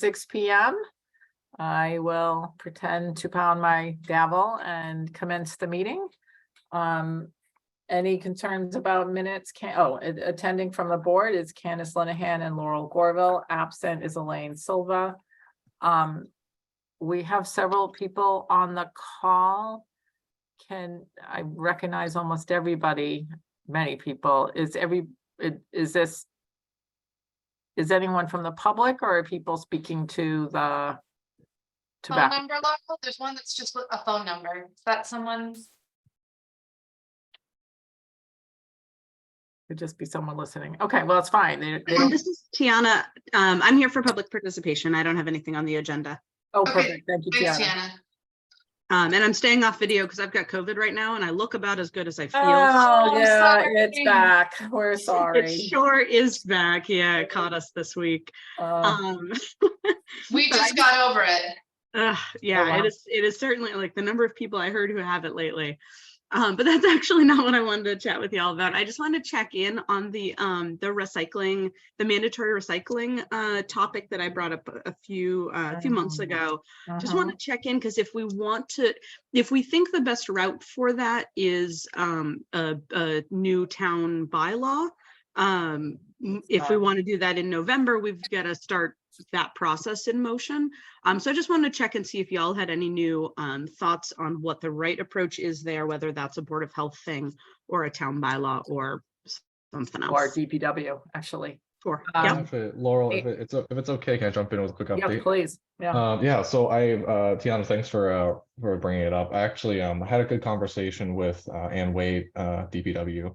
6 p.m. I will pretend to pound my gavel and commence the meeting. Any concerns about minutes? Attending from the board is Candace Linehan and Laurel Gorville. Absent is Elaine Silva. We have several people on the call. I recognize almost everybody, many people. Is anyone from the public, or are people speaking to the tobacco? Phone number level? There's one that's just a phone number. Is that someone's? Could just be someone listening. Okay, well, it's fine. They don't... This is Tiana. I'm here for public participation. I don't have anything on the agenda. Oh, Okay. perfect. Thank you, Thanks, Tiana. Tiana. And I'm staying off video because I've got COVID right now and I look about as good as I feel. Oh, yeah, sorry. it's back. We're sorry. It sure is back. Yeah, it caught us this week. We just got over it. Yeah, Oh, wow. it is certainly like the number of people I heard who have it lately. But that's actually not what I wanted to chat with y'all about. I just wanted to check in on the recycling, the mandatory recycling topic that I brought up a few months ago. Just want to check in because if we think the best route for that is a new town bylaw, if we want to do that in November, we've got to start that process in motion. So I just wanted to check and see if y'all had any new thoughts on what the right approach is there, whether that's a Board of Health thing or a town bylaw or something else. Or DPW, actually. Sure. Actually, Laurel, if it's okay, can I jump in with a quick update? Yeah, please. Yeah. Yeah. So Tiana, thanks for bringing it up. I actually had a good conversation with Ann Wade, DPW.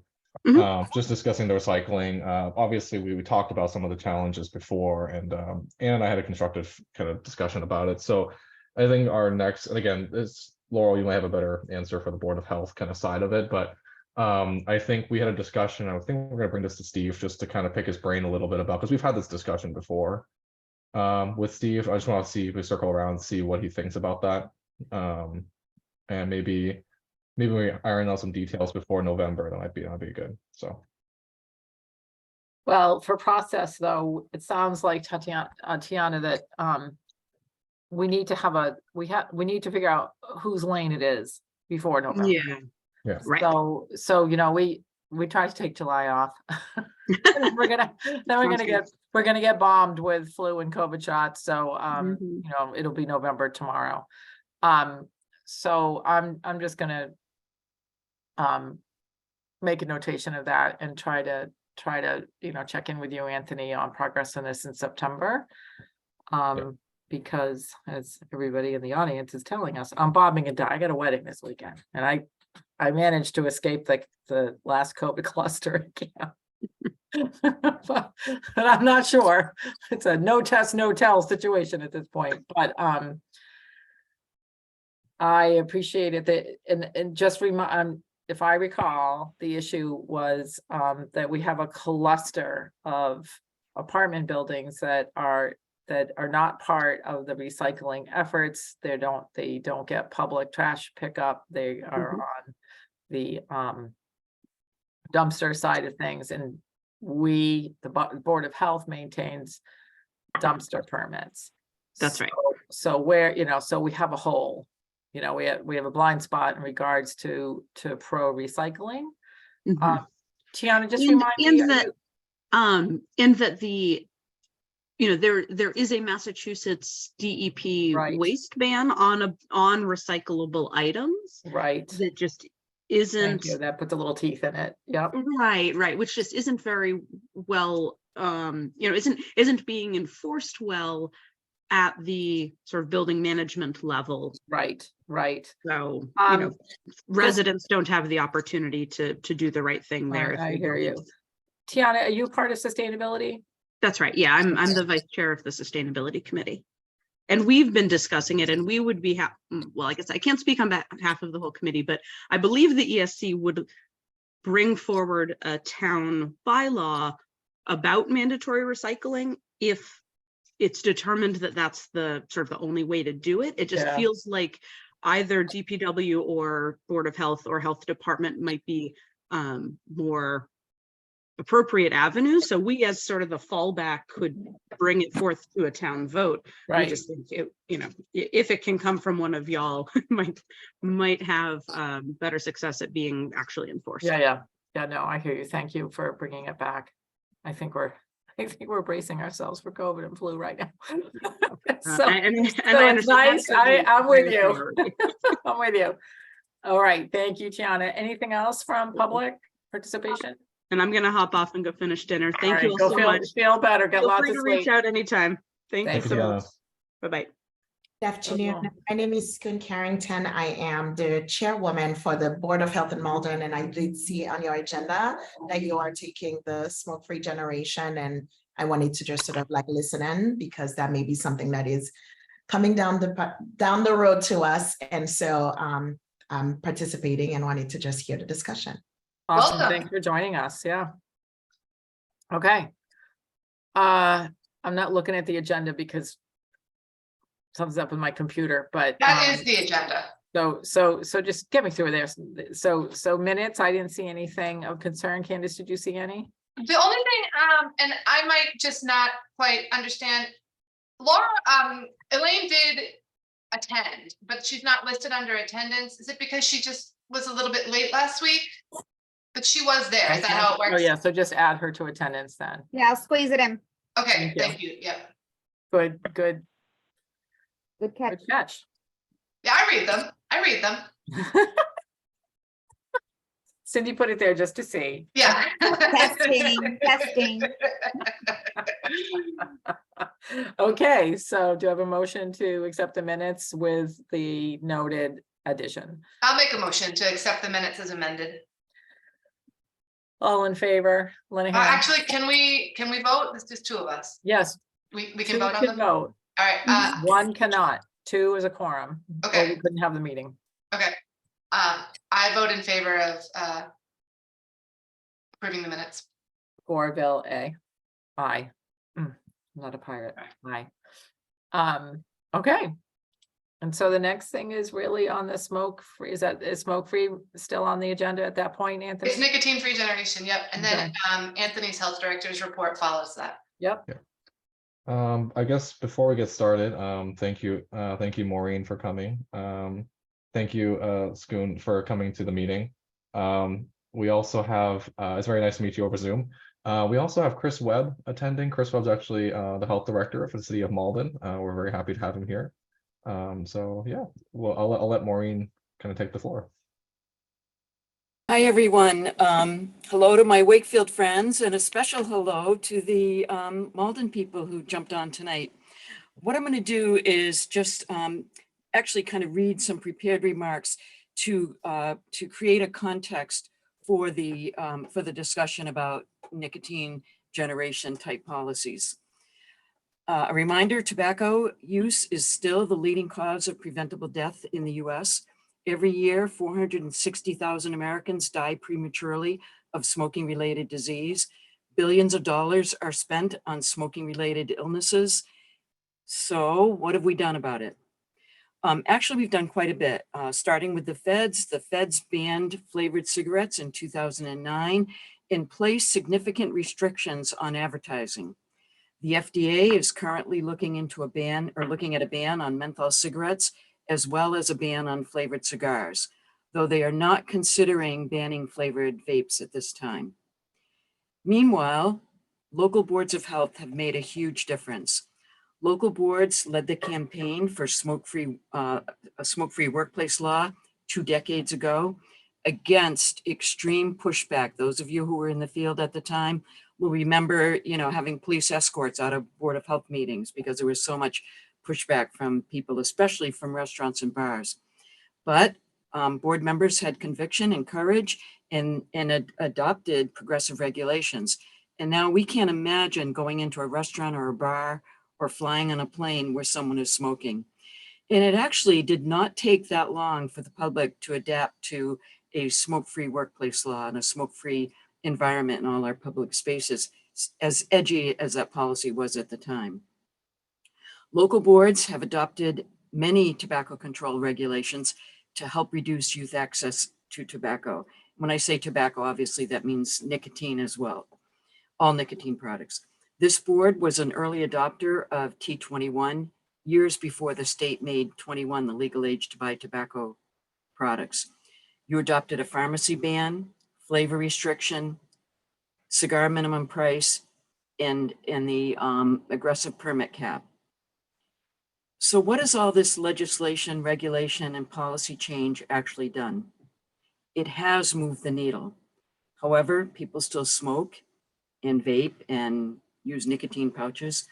Just discussing the recycling. Obviously, we talked about some of the challenges before, and I had a constructive kind of discussion about it. So I think our next, and again, this Laurel, you might have a better answer for the Board of Health kind of side of it, but I think we had a discussion. I think we're going to bring this to Steve just to kind of pick his brain a little bit about, because we've had this discussion before with Steve. I just want to see if we circle around and see what he thinks about that, and maybe we iron out some details before November. That'd be good. So, Well, for process though, it sounds like Tiana that we need to figure out whose lane it is before November. yeah. Right. So we try to take July off. we're gonna get bombed with flu and COVID shots. So it'll be November tomorrow. So I'm just gonna make a notation of that and try to check in with you, Anthony, on progress on this in September. Because as everybody in the audience is telling us, I'm bobbing and I got a wedding this weekend, and I managed to escape the last COVID cluster camp. but I'm not sure. It's a no test, no tell situation at this point. But I appreciate it that and just remind. If I recall, the issue was that we have a cluster of apartment buildings that are not part of the recycling efforts. They don't get public trash pickup. They are on the dumpster side of things, and the Board of Health maintains dumpster permits. That's right. So where so we have a hole. We have a blind spot in regards to pro recycling. Tiana, just remind me that and that the there is a Massachusetts DEP waste ban on recyclable items. Right. That just isn't. That puts a little teeth in it. Yep. Right. Which just isn't very well. Isn't being enforced well at the sort of building management level. Right. So residents don't have the opportunity to do the right thing there. I hear you. Tiana, are you part of sustainability? That's right. Yeah, I'm the vice chair of the sustainability committee, and we've been discussing it. And we would be well, I guess I can't speak on behalf of the whole committee, but I believe the ESC would bring forward a town bylaw about mandatory recycling if it's determined that that's the sort of the only way to do it. It just feels like either DPW or Board of Health or Health Department might be more appropriate avenues. So we, as sort of the fallback, could bring it forth to a town vote. We Right. just think it, you know, if it can come from one of y'all, might have better success at being actually enforced. Yeah. No, I hear you. Thank you for bringing it back. I think we're bracing ourselves for COVID and flu right now. So And it's I understand. nice. I'm with you. I'm with you. All right. Thank you, Tiana. Anything else from public participation? And I'm gonna hop off and go finish dinner. Thank you all Go so feel, much. feel better. Get Feel lots free of to reach sleep. out anytime. Thank you Thanks. so Thank you, much. Bye-bye. Good afternoon. My name is Schoon Carrington. I am the chairwoman for the Board of Health in Malden, and I did see on your agenda that you are taking the smoke-free generation, and I wanted to just sort of like listen in because that may be something that is coming down the road to us, and so I'm participating and wanted to just hear the discussion. Awesome. Welcome. Thanks for joining us. Yeah. Okay. I'm not looking at the agenda because something's up with my computer, but That is the agenda. so just get me through there. So minutes, I didn't see anything of concern. Candace, did you see any? The only thing, and I might just not quite understand, Laura, Elaine did attend, but she's not listed under attendance. Is it because she just was a little bit late last week? But she was there. Is that how it Oh, works? yeah. So just add her to attendance then. Yeah, I'll squeeze it in. Okay, Thank you. thank you. Yep. Good. Good catch. Good catch. Yeah, I read them. Cindy put it there just to see. Yeah. Testing. Okay, so do I have a motion to accept the minutes with the noted addition? I'll make a motion to accept the minutes as amended. All in favor? Linehan? Actually, can we vote? There's just two of us. Yes. We Two can vote on can them? vote. All right, One cannot. Two is a quorum. Or Okay. we couldn't have the meeting. okay. I vote in favor of approving the minutes. Gorville, A. Aye. I'm not a pirate. Aye. Okay. And so the next thing is really on the smoke free. Is smoke free still on the agenda at that point, Anthony? It's nicotine free generation, yep. And then Okay. Anthony's health director's report follows that. Yep. I guess before we get started, thank you, Maureen, for coming. Thank you, Schoon, for coming to the meeting. We also have, it's very nice to meet you over Zoom. We also have Chris Webb attending. Chris Webb's actually the health director for the city of Malden. We're very happy to have him here. So yeah, well, I'll let Maureen kind of take the floor. Hi, everyone. Hello to my Wakefield friends and a special hello to the Malden people who jumped on tonight. What I'm going to do is just actually kind of read some prepared remarks to create a context for the discussion about nicotine generation type policies. A reminder, tobacco use is still the leading cause of preventable death in the US. Every year, 460,000 Americans die prematurely of smoking-related disease. Billions of dollars are spent on smoking-related illnesses. So what have we done about it? Actually, we've done quite a bit, starting with the feds. The feds banned flavored cigarettes in 2009 and placed significant restrictions on advertising. The FDA is currently looking at a ban on menthol cigarettes, as well as a ban on flavored cigars, though they are not considering banning flavored vapes at this time. Meanwhile, local boards of health have made a huge difference. Local boards led the campaign for a smoke-free workplace law 2 decades ago against extreme pushback. Those of you who were in the field at the time will remember, having police escorts out of Board of Health meetings because there was so much pushback from people, especially from restaurants and bars. But board members had conviction and courage and adopted progressive regulations. And now we can't imagine going into a restaurant or a bar or flying on a plane where someone is smoking. And it actually did not take that long for the public to adapt to a smoke-free workplace law and a smoke-free environment in all our public spaces, as edgy as that policy was at the time. Local boards have adopted many tobacco control regulations to help reduce youth access to tobacco. When I say tobacco, obviously that means nicotine as well. all nicotine products. This board was an early adopter of T21 years before the state made 21 the legal age to buy tobacco products. You adopted a pharmacy ban, flavor restriction, cigar minimum price, and the aggressive permit cap. So what has all this legislation, regulation, and policy change actually done? It has moved the needle. However, people still smoke and vape and use nicotine pouches.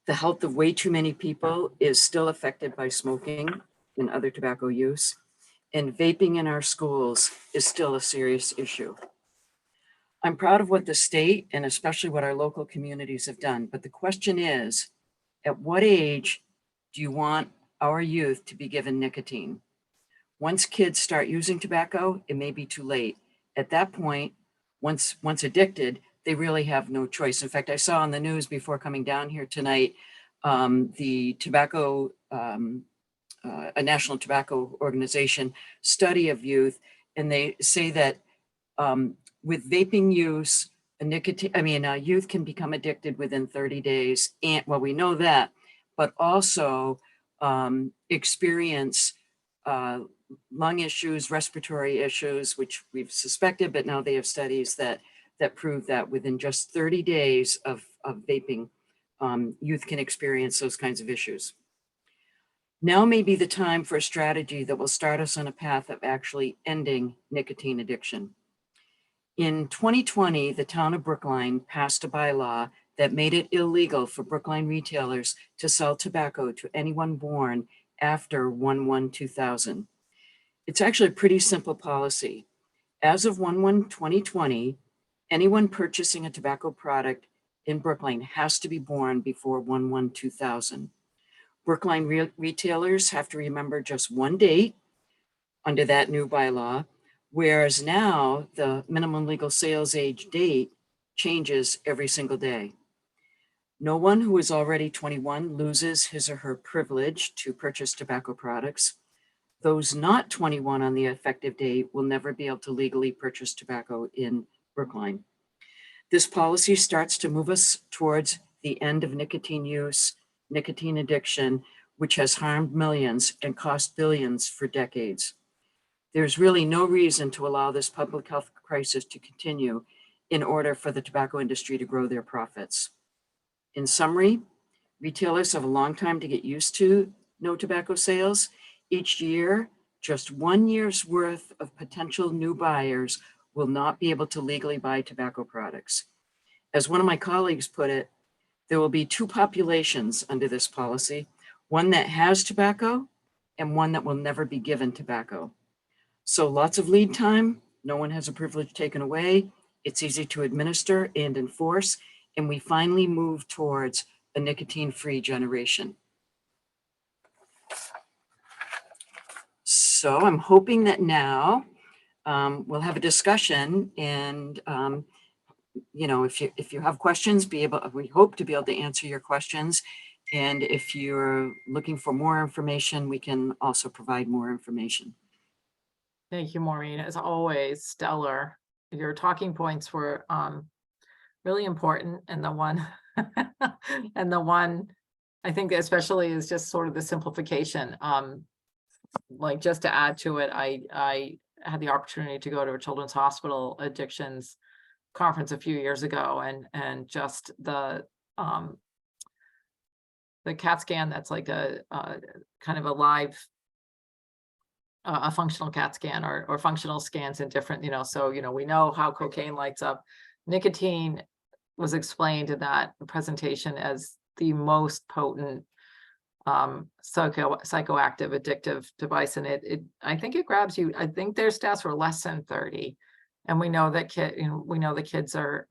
The health of way too many people is still affected by smoking and other tobacco use. And vaping in our schools is still a serious issue. I'm proud of what the state and especially what our local communities have done. But the question is, at what age do you want our youth to be given nicotine? Once kids start using tobacco, it may be too late. At that point, once addicted, they really have no choice. In fact, I saw on the news before coming down here tonight, the tobacco, a National Tobacco Organization study of youth, and they say that with vaping use, youth can become addicted within 30 days. And well, we know that, but also experience lung issues, respiratory issues, which we've suspected, but now they have studies that prove that within just 30 days of vaping, youth can experience those kinds of issues. Now may be the time for a strategy that will start us on a path of actually ending nicotine addiction. In 2020, the town of Brookline passed a bylaw that made it illegal for Brookline retailers to sell tobacco to anyone born after 1/1/2000. It's actually a pretty simple policy. As of 1/1/2020, anyone purchasing a tobacco product in Brookline has to be born before 1/1/2000. Brookline retailers have to remember just one date under that new bylaw, whereas now the minimum legal sales age date changes every single day. No one who is already 21 loses his or her privilege to purchase tobacco products. Those not 21 on the effective date will never be able to legally purchase tobacco in Brookline. This policy starts to move us towards the end of nicotine use, nicotine addiction, which has harmed millions and cost billions for decades. There's really no reason to allow this public health crisis to continue in order for the tobacco industry to grow their profits. In summary, retailers have a long time to get used to no tobacco sales. Each year, just 1 year's worth of potential new buyers will not be able to legally buy tobacco products. As one of my colleagues put it, there will be two populations under this policy, one that has tobacco and one that will never be given tobacco. So lots of lead time, no one has a privilege taken away, it's easy to administer and enforce, and we finally move towards a nicotine-free generation. So I'm hoping that now we'll have a discussion, and if you have questions, we hope to be able to answer your questions. And if you're looking for more information, we can also provide more information. Thank you, Maureen. As always, stellar. Your talking points were really important, and the one I think especially is just sort of the simplification. Like, just to add to it, I had the opportunity to go to a Children's Hospital addictions conference a few years ago, and just the CAT scan that's like a kind of a live a functional CAT scan or functional scans in different, so we know how cocaine lights up. Nicotine was explained in that presentation as the most potent psychoactive addictive device, and I think it grabs you. I think their stats were less than 30, and we know that the kids are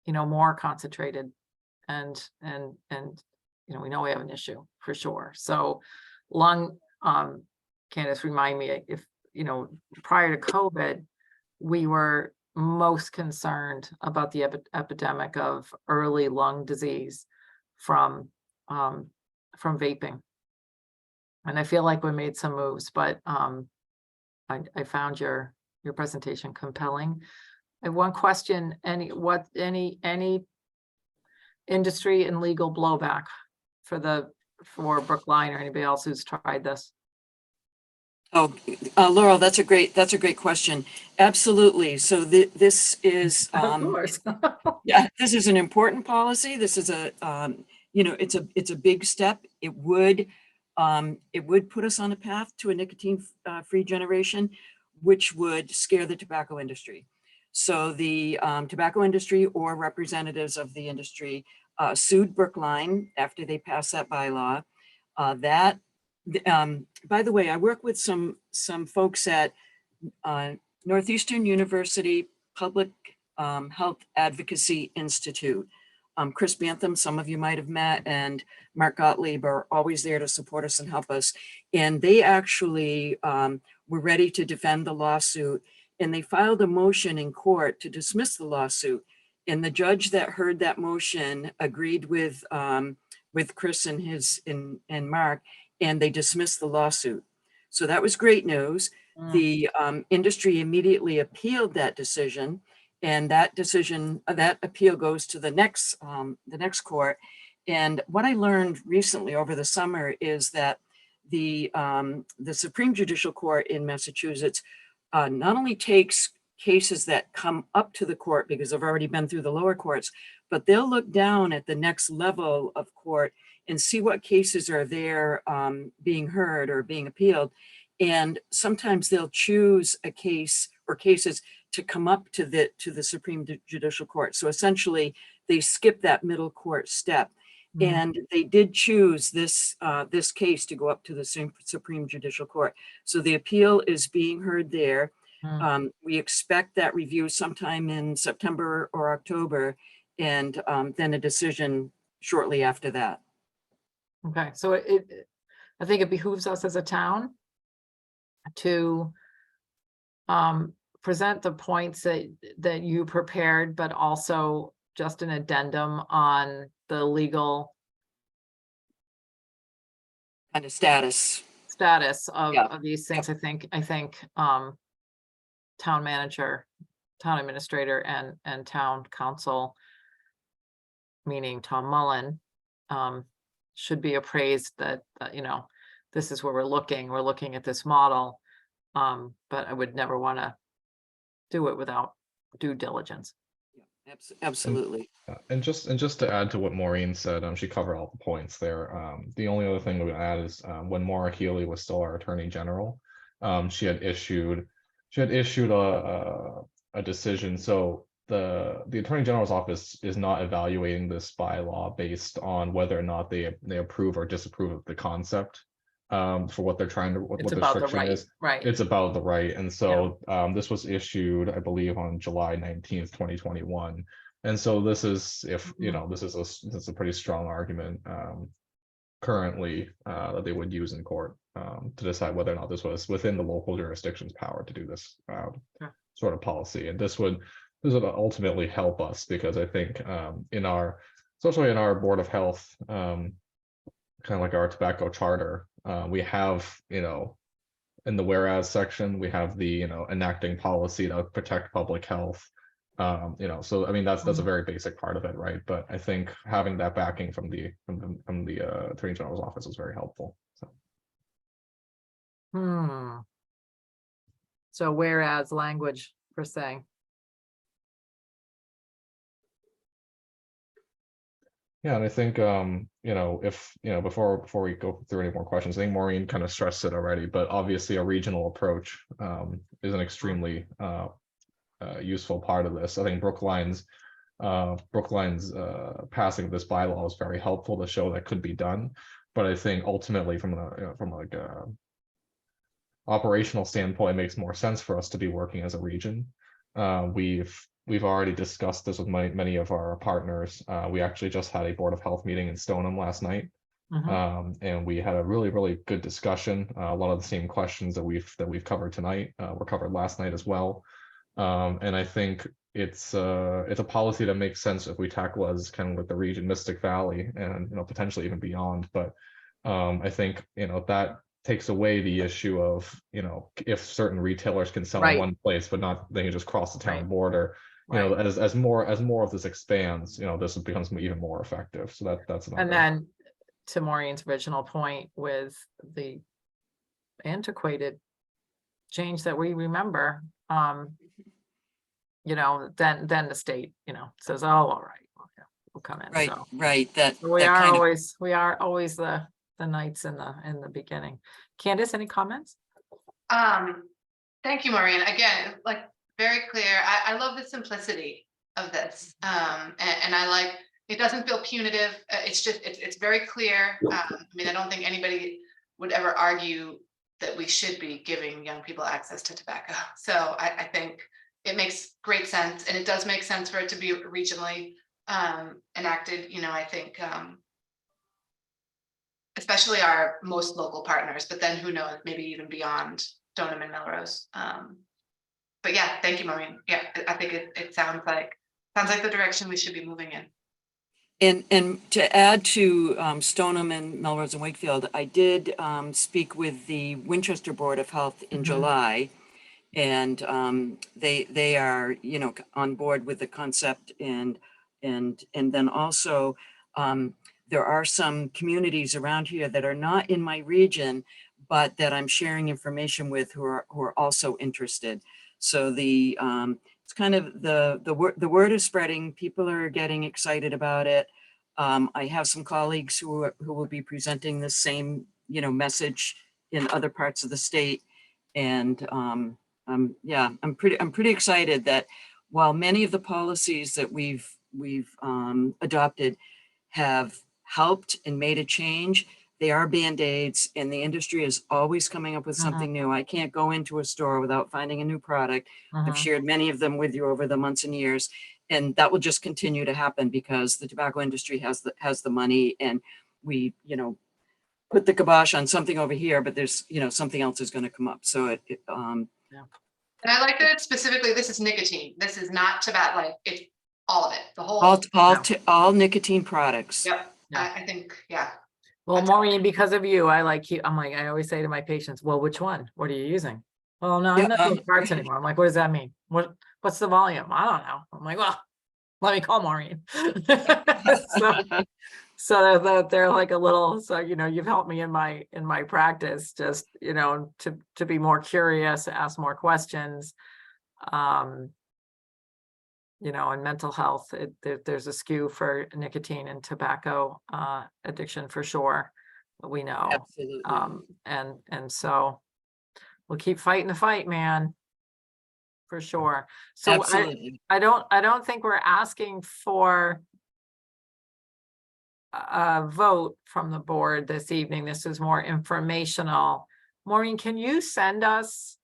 more concentrated, and we know we have an issue for sure. So Candace, remind me if prior to COVID, we were most concerned about the epidemic of early lung disease from vaping, and I feel like we made some moves, but I found your presentation compelling. I have one question, any industry and legal blowback for Brookline or anybody else who's tried this? Oh, Laurel, that's a great question. Absolutely. So this is, Of course. yeah, this is an important policy. This is a, it's a big step. It would put us on a path to a nicotine free generation, which would scare the tobacco industry. So the tobacco industry or representatives of the industry sued Brookline after they passed that bylaw. By the way, I work with some folks at Northeastern University Public Health Advocacy Institute. Chris Bantham, some of you might have met, and Mark Gottlieb are always there to support us and help us. And they actually were ready to defend the lawsuit, and they filed a motion in court to dismiss the lawsuit. And the judge that heard that motion agreed with Chris and Mark, and they dismissed the lawsuit. So that was great news. The industry immediately appealed that decision, and that appeal goes to the next court. And what I learned recently over the summer is that the Supreme Judicial Court in Massachusetts not only takes cases that come up to the court because they've already been through the lower courts, but they'll look down at the next level of court and see what cases are there being heard or being appealed. And sometimes they'll choose a case or cases to come up to the Supreme Judicial Court. So essentially they skip that middle court step. And they did choose this case to go up to the Supreme Judicial Court. So the appeal is being heard there. We expect that review sometime in September or October, and then a decision shortly after that. Okay, so I think it behooves us as a town to present the points that you prepared, but also just an addendum on the legal Kind of status. of these things. I think town manager, town administrator, and town council, meaning Tom Mullen, should be appraised that this is where we're looking at this model, but I would never want to do it without due diligence. Absolutely. And just to add to what Maureen said, she covered all the points there. The only other thing we would add is when Maura Healy was still our Attorney General, she had issued a decision. So the Attorney General's office is not evaluating this bylaw based on whether or not they approve or disapprove of the concept for what they're trying to what It's the about the restriction right, is. right? It's about the right. And so this was issued, I believe, on July 19th, 2021. And so this is, if this is a pretty strong argument currently that they would use in court to decide whether or not this was within the local jurisdiction's power to do this sort of policy. And this would ultimately help us, because I think especially in our Board of Health, kind of like our tobacco charter, we have, in the whereas section, we have the, enacting policy to protect public health. So I mean, that's a very basic part of it, right? But I think having that backing from the Attorney General's office was very helpful. So whereas language per se. Yeah, and I think before we go through any more questions, I think Maureen kind of stressed it already, but obviously a regional approach is an extremely useful part of this. I think Brookline's passing of this bylaw is very helpful to show that could be done. But I think ultimately from like a operational standpoint, it makes more sense for us to be working as a region. We've already discussed this with many of our partners. We actually just had a Board of Health meeting in Stoneham last night. And we had a really, really good discussion. A lot of the same questions that we've covered tonight were covered last night as well. And I think it's a policy that makes sense if we tackle as kind of like the region, Mystic Valley, and potentially even beyond. But I think that takes away the issue of if certain retailers can sell in one place but not they can just cross the town border. you know, Right. as more of this expands, you know, this becomes even more effective. So that's And another. then to Maureen's original point with the antiquated change that we remember, you know, then the state, you know, says, oh, all right, okay, we'll come in. Right, So right, that, we that are kind of, always the knights in the beginning. Candace, any comments? Thank you, Maureen. Again, like, very clear. I love the simplicity of this. And I like, it doesn't feel punitive. It's just, it's very clear. I mean, I don't think anybody would ever argue that we should be giving young people access to tobacco. So I think it makes great sense, and it does make sense for it to be regionally enacted. You know, I think especially our most local partners, but then who knows, maybe even beyond Stoneham and Melrose. But yeah, thank you, Maureen. Yeah, I think it sounds like the direction we should be moving in. and to add to Stoneham and Melrose and Wakefield, I did speak with the Winchester Board of Health in July, and they are, you know, on board with the concept, and then also there are some communities around here that are not in my region, but that I'm sharing information with who are also interested. So it's kind of the word is spreading. People are getting excited about it. I have some colleagues who will be presenting the same, you know, message in other parts of the state, and yeah, I'm pretty excited that while many of the policies that we've adopted have helped and made a change, they are Band-Aids, and the industry is always coming up with something new. I can't go into a store without finding a new product. I've shared many of them with you over the months and years, and that will just continue to happen because the tobacco industry has the money, and we, you know, put the kibosh on something over here, but there's, you know, something else is going to come up. So And I like that it's specifically, this is nicotine. This is not tobacco, like, it's all of it, the whole. all nicotine products. Yep, Yeah. I think, yeah. Well, That's Maureen, because of you, I always say to my patients, well, which one? What are you using? Well, no, I'm not doing parts anymore. I'm like, what does that mean? What's the volume? I don't know. I'm like, well, let me call Maureen. So they're like a little, so, you know, you've helped me in my practice, just, you know, to be more curious, ask more questions. You know, in mental health, there's a skew for nicotine and tobacco addiction for sure. We know. Absolutely. And so we'll keep fighting the fight, man. For sure. So Absolutely. I don't think we're asking for a vote from the board this evening. This is more informational. Maureen, can you send us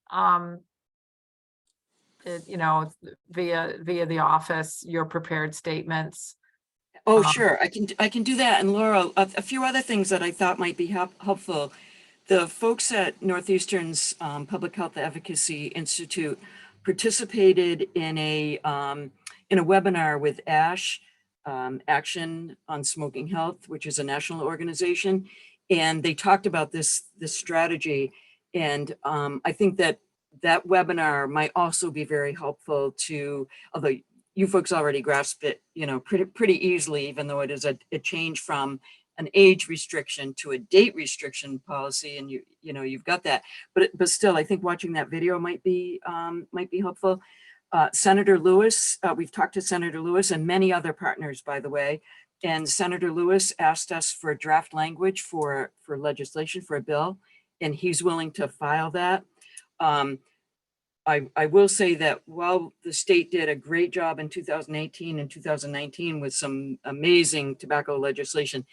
you know, via the office, your prepared statements? Oh, sure. I can do that. And Laura, a few other things that I thought might be helpful. The folks at Northeastern's Public Health Advocacy Institute participated in a webinar with ASH, Action on Smoking Health, which is a national organization, and they talked about this strategy. And I think that webinar might also be very helpful to, although you folks already grasped it, you know, pretty easily, even though it is a change from an age restriction to a date restriction policy, and you know you've got that, but still, I think watching that video might be helpful. Senator Lewis, we've talked to Senator Lewis and many other partners, by the way, and Senator Lewis asked us for draft language for legislation for a bill, and he's willing to file that. I will say that while the state did a great job in 2018 and 2019 with some amazing tobacco legislation,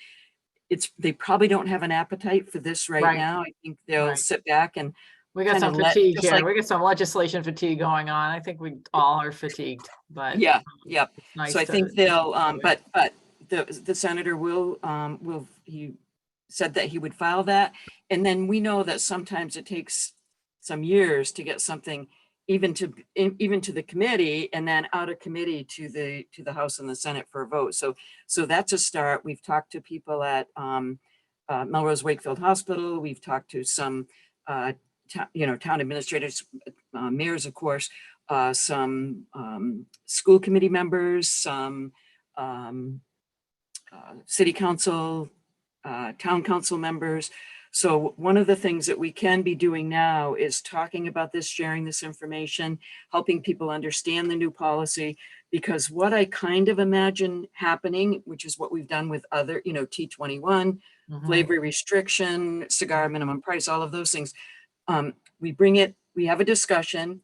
they probably don't have an appetite for this right now. I think they'll sit back and we got some fatigue here. We got some legislation fatigue going on. I think we all are fatigued, but yeah. Nice so I think they'll but the senator will he said that he would file that, and then we know that sometimes it takes some years to get something even to the committee, and then out of committee to the House and the Senate for a vote. So that's a start. We've talked to people at Melrose Wakefield Hospital. We've talked to some town administrators, mayors, of course, some school committee members, some city council, town council members. So one of the things that we can be doing now is talking about this, sharing this information, helping people understand the new policy. Because what I kind of imagine happening, which is what we've done with other, T21, flavor restriction, cigar minimum price, all of those things. We have a discussion.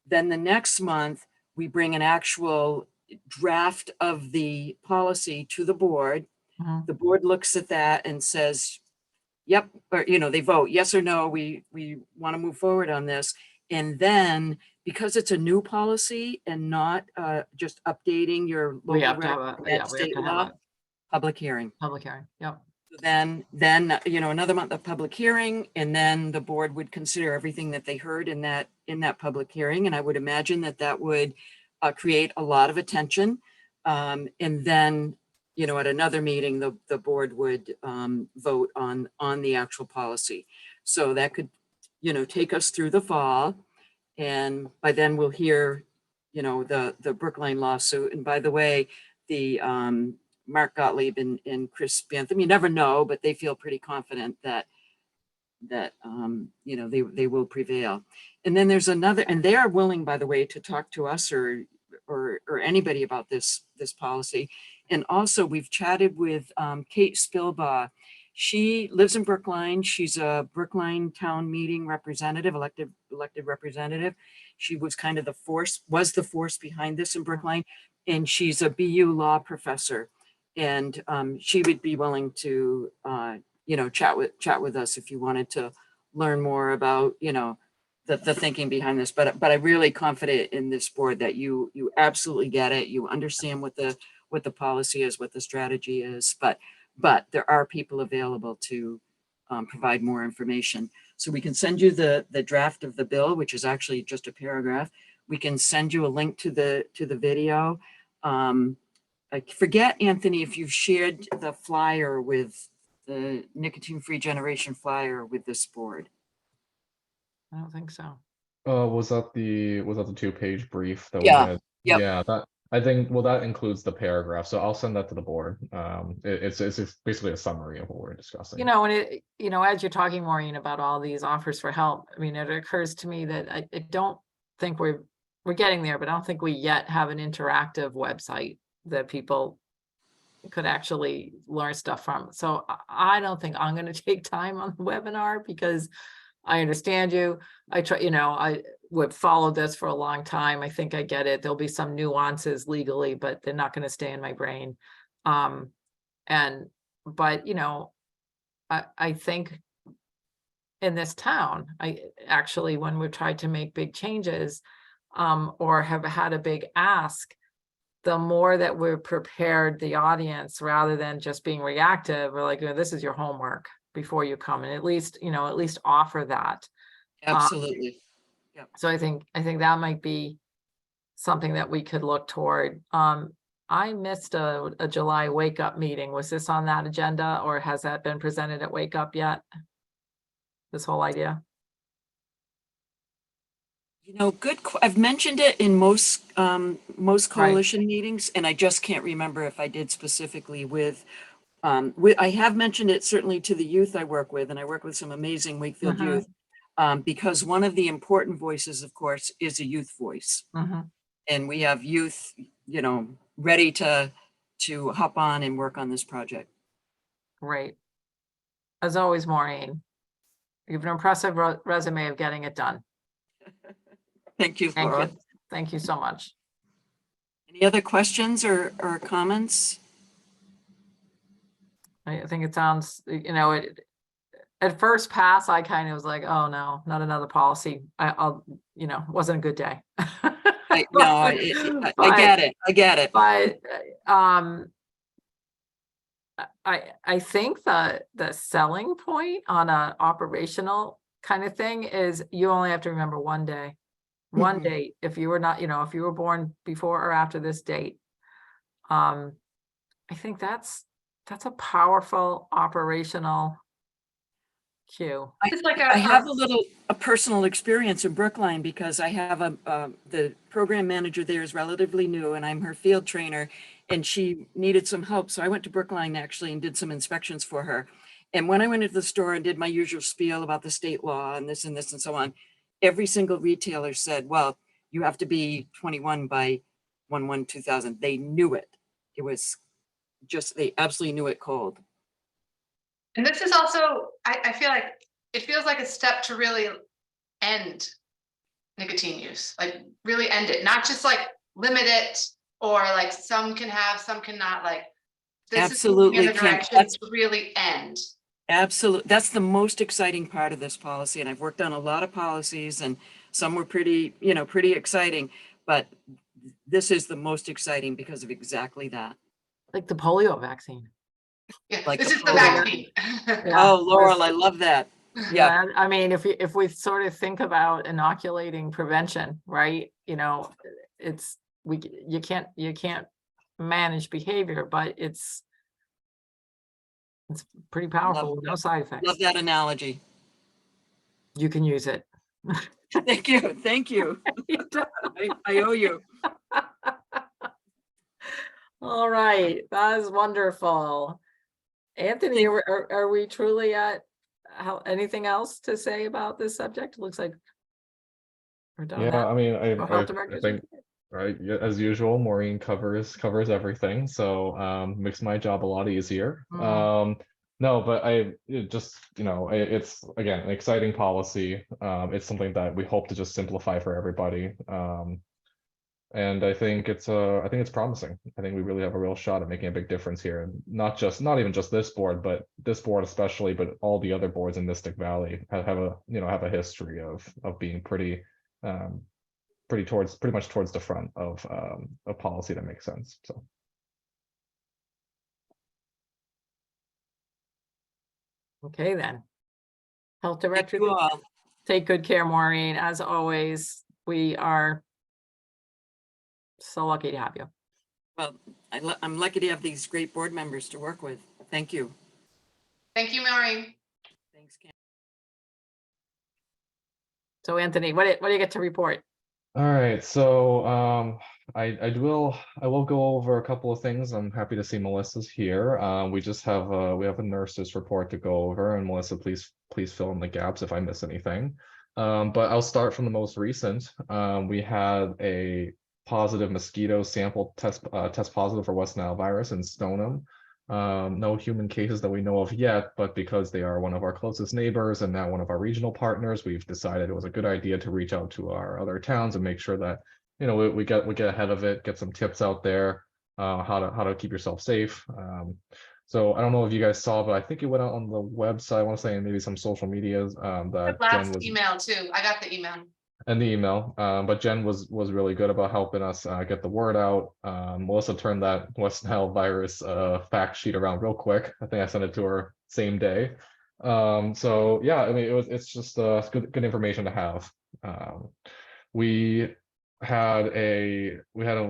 Then the next month, we bring an actual draft of the policy to the board. The board looks at that and says, yep, or, they vote yes or no, we want to move forward on this. And then, because it's a new policy and not just updating your We local have to have a, reg- yeah, we have state to have law, a public hearing. public hearing, yep. Then, another month of public hearing, and then the board would consider everything that they heard in that public hearing. And I would imagine that would create a lot of attention. And then, at another meeting, the board would vote on the actual policy. So that could, take us through the fall. And by then we'll hear, the Brookline lawsuit. And by the way, the Mark Gottlieb and Chris Bantham, you never know, but they feel pretty confident that they will prevail. And then there's another, and they are willing, by the way, to talk to us or anybody about this policy. And also we've chatted with Kate Spilbaugh. She lives in Brookline. She's a Brookline town meeting representative, elected representative. She was kind of the force behind this in Brookline. And she's a BU law professor. And she would be willing to, chat with us if you wanted to learn more about, the thinking behind this. But I'm really confident in this board that you absolutely get it. You understand what the policy is, what the strategy is. But there are people available to provide more information. So we can send you the draft of the bill, which is actually just a paragraph. We can send you a link to the video. I forget, Anthony, if you've shared the flyer with the nicotine-free generation flyer with this board. I don't think so. Was that the 2-page brief that Yeah, we had? yep. Yeah, that I think, well, that includes the paragraph, so I'll send that to the board. It's basically a summary of what we're discussing. And as you're talking, Maureen, about all these offers for help, I mean, it occurs to me that I don't think we're getting there, but I don't think we yet have an interactive website that people could actually learn stuff from. So I don't think I'm going to take time on the webinar, because I understand you. I try, I would follow this for a long time. I think I get it. There'll be some nuances legally, but they're not going to stay in my brain. But I think in this town, when we've tried to make big changes, or have had a big ask, the more that we're prepared the audience, rather than just being reactive, we're like, this is your homework before you come, and at least offer that. Absolutely. So I think that might be something that we could look toward. I missed a July Wake Up meeting. Was this on that agenda, or has that been presented at Wake Up yet? This whole idea? I've mentioned it in most coalition meetings, and I just can't remember if I did specifically with I have mentioned it certainly to the youth I work with, and I work with some amazing Wakefield youth, because one of the important voices, of course, is a youth voice. And we have youth, ready to hop on and work on this project. Great. As always, Maureen, you have an impressive resume of getting it done. Thank you, Thank Laura. you. Thank you so much. Any other questions or comments? I think it sounds, at first pass, I kind of was like, oh no, not another policy. Wasn't a good day. I get it. I get it. But I think the selling point on a operational kind of thing is you only have to remember one day, one date. If you were not, if you were born before or after this date, I think that's a powerful operational Q. It's like I have a personal experience in Brookline because I have the program manager there is relatively new and I'm her field trainer and she needed some help. So I went to Brookline actually and did some inspections for her. And when I went into the store and did my usual spiel about the state law and this and so on, every single retailer said, well, you have to be 21 by 1/1/2000. They knew it. It was just, they absolutely knew it cold. And this is also, I feel like, it feels like a step to really end nicotine use, like really end it, not just like limit it, or like some can have, some cannot, like. This is moving in Absolutely, the Kim. direction to really end. Absolutely. That's the most exciting part of this policy. And I've worked on a lot of policies and some were pretty, pretty exciting, but this is the most exciting because of exactly that. Like the polio vaccine. Yeah, Like this a is the program. vaccine. Yeah. Oh, Laurel, I love that. Yeah, Yeah, I mean, if we sort of think about inoculating prevention, right? It's, you can't manage behavior, but it's pretty powerful with no side love effects. that analogy. You can use it. Thank you. Thank you. I owe you. All right, that is wonderful. Anthony, are we truly at anything else to say about this subject? Looks like we're done. Yeah, I mean, Health I directors think, right, yeah, as usual, Maureen covers everything, so makes my job a lot easier. No, but it's again an exciting policy. It's something that we hope to just simplify for everybody. And I think it's promising. I think we really have a real shot at making a big difference here, and not even just this board, but this board especially, but all the other boards in Mystic Valley have a history of being pretty much towards the front of a policy that makes sense. So okay, then. Health Thank director, you all. take good care, Maureen. As always, we are so lucky to have you. Well, I'm lucky to have these great board members to work with. Thank you. Thank you, Maureen. Thanks, Kim. So Anthony, what do you get to report? all right, so I will go over a couple of things. I'm happy to see Melissa's here. We have a nurse's report to go over, and Melissa, please fill in the gaps if I miss anything. But I'll start from the most recent. We had a positive mosquito sample test positive for West Nile virus in Stoneham. No human cases that we know of yet, but because they are one of our closest neighbors and now one of our regional partners, we've decided it was a good idea to reach out to our other towns and make sure that we get ahead of it, get some tips out there, how to keep yourself safe. So I don't know if you guys saw, but I think it went out on the website. I want to say maybe some social medias that Jen Last was email too. I got the email. and the email, but Jen was really good about helping us get the word out. Melissa turned that West Nile virus fact sheet around real quick. I think I sent it to her same day. So yeah, I mean it's just good information to have. We had a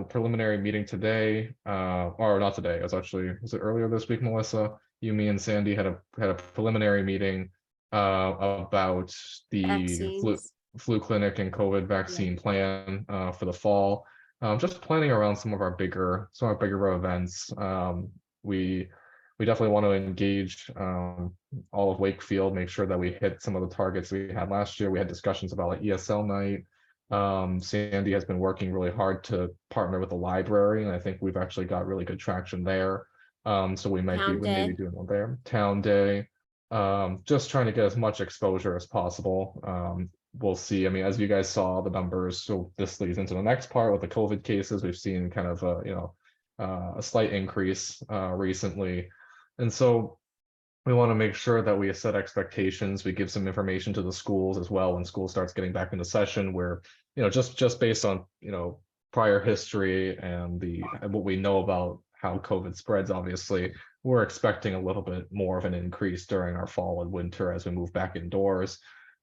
preliminary meeting today, or not today. Was it earlier this week, Melissa? You, me, and Sandy had a preliminary meeting about the flu clinic and COVID vaccine plan for the fall. Just planning around some of our bigger events. We definitely want to engage all of Wakefield, make sure that we hit some of the targets we had last year. We had discussions about like ESL night. Sandy has been working really hard to partner with the library, and I think we've actually got really good traction there. So we might be doing one there. Town Day. Just trying to get as much exposure as possible. We'll see. I mean, as you guys saw the numbers, so this leads into the next part with the COVID cases. We've seen kind of a slight increase recently, and so we want to make sure that we set expectations. We give some information to the schools as well when school starts getting back into session, where just based on prior history and what we know about how COVID spreads, obviously we're expecting a little bit more of an increase during our fall and winter as we move back indoors.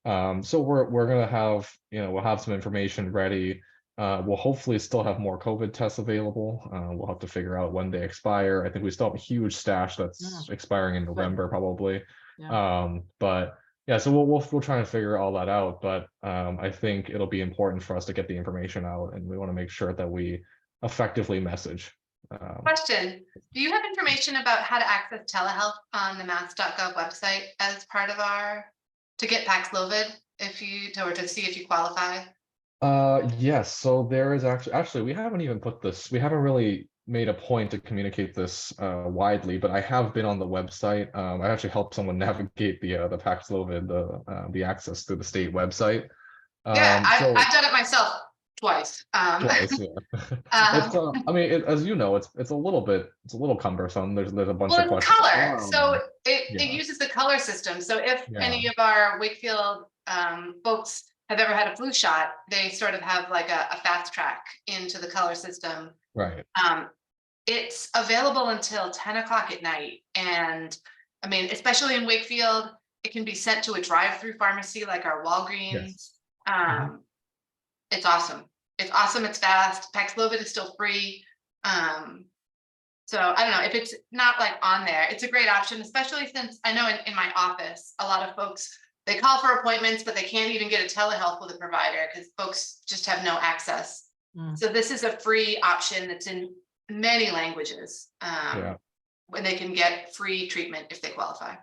So we're gonna have we'll have some information ready. We'll hopefully still have more COVID tests available. We'll have to figure out when they expire. I think we still have a huge stash that's expiring in November probably. Yeah. But Yeah, so we'll try and figure all that out, but I think it'll be important for us to get the information out, and we want to make sure that we effectively message. Question, do you have information about how to access telehealth on the mass.gov website as part of our, to get Paxlovid, if you, or to see if you qualify? Yes, so there is actually we haven't even put this, we haven't really made a point to communicate this widely, but I have been on the website. I actually helped someone navigate the Paxlovid, the access to the state website. Yeah, So I've done it myself twice. twice, yeah. It's I mean, as you know, it's a little cumbersome. There's a bunch Well, of it's questions. color, so it Yeah. uses the color system. So if Yeah. any of our Wakefield folks have ever had a flu shot, they sort of have like a fast track into the color system. Right. It's available until 10 o'clock at night. And I mean, especially in Wakefield, it can be sent to a drive-through pharmacy like our Walgreens. It's awesome. It's awesome. It's fast. Paxlovid is still free. So I don't know if it's not like on there, it's a great option, especially since I know in my office, a lot of folks, they call for appointments, but they can't even get a telehealth with a provider because folks just have no access. So this is a free option that's in many languages. When they can get free treatment if they qualify.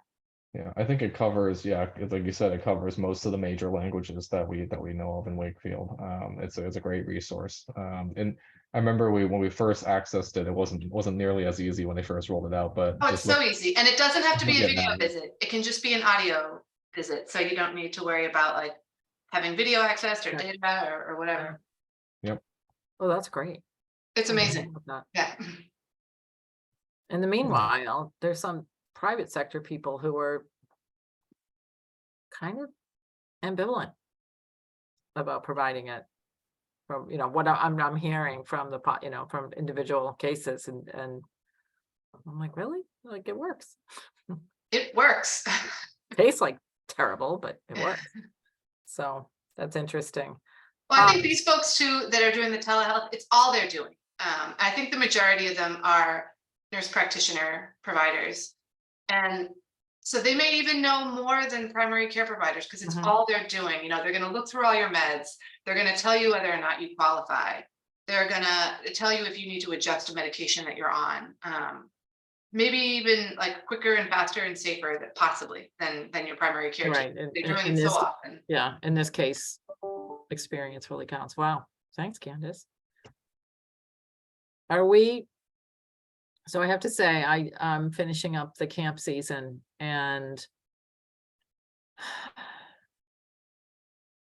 Yeah, I think it covers, yeah, like you said, it covers most of the major languages that we know of in Wakefield. It's a great resource. And I remember when we first accessed it, it wasn't nearly as easy when they first rolled it out, but Oh, it's so easy. And it doesn't have to be a looking at video now. visit. It can just be an audio visit. So you don't need to worry about like having video access or Right. data or whatever. Oh, that's great. It's amazing. Love that. Yeah. In the meanwhile, there's some private sector people who are kind of ambivalent about providing it. From, you know, what I'm hearing from the from individual cases, and I'm like, really? Like, it works. It works. Tastes like terrible, but it works. So that's interesting. Well, I think these folks too that are doing the telehealth, it's all they're doing. I think the majority of them are nurse practitioner providers. And so they may even know more than primary care providers because it's all they're doing. You know, they're going to look through all your meds. They're going to tell you whether or not you qualify. They're going to tell you if you need to adjust a medication that you're on. Maybe even like quicker and faster and safer possibly than your primary care Right. team. They're doing it so often. Yeah, in this case, experience really counts. Wow. Thanks, Candace. So I have to say, I'm finishing up the camp season, and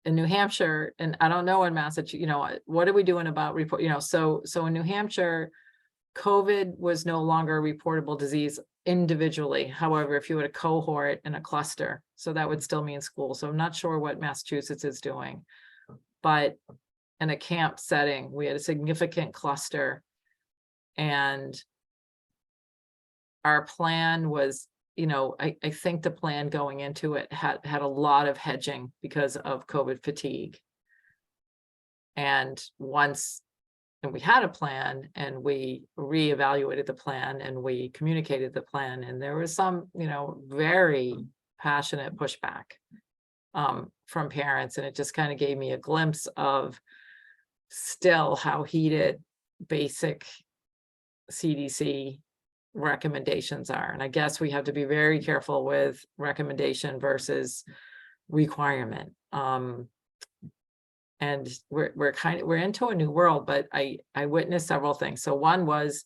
in New Hampshire, and I don't know in Massachusetts, you know, what are we doing about report, you know, so in New Hampshire, COVID was no longer a reportable disease individually. However, if you had a cohort and a cluster, so that would still mean school. So I'm not sure what Massachusetts is doing, but in a camp setting, we had a significant cluster, and our plan was, you know, I think the plan going into it had a lot of hedging because of COVID fatigue. And we had a plan, and we reevaluated the plan, and we communicated the plan, and there was some, you know, very passionate pushback from parents, and it just kind of gave me a glimpse of still how heated basic CDC recommendations are. And I guess we have to be very careful with recommendation versus requirement. And we're into a new world, but I witnessed several things. So one was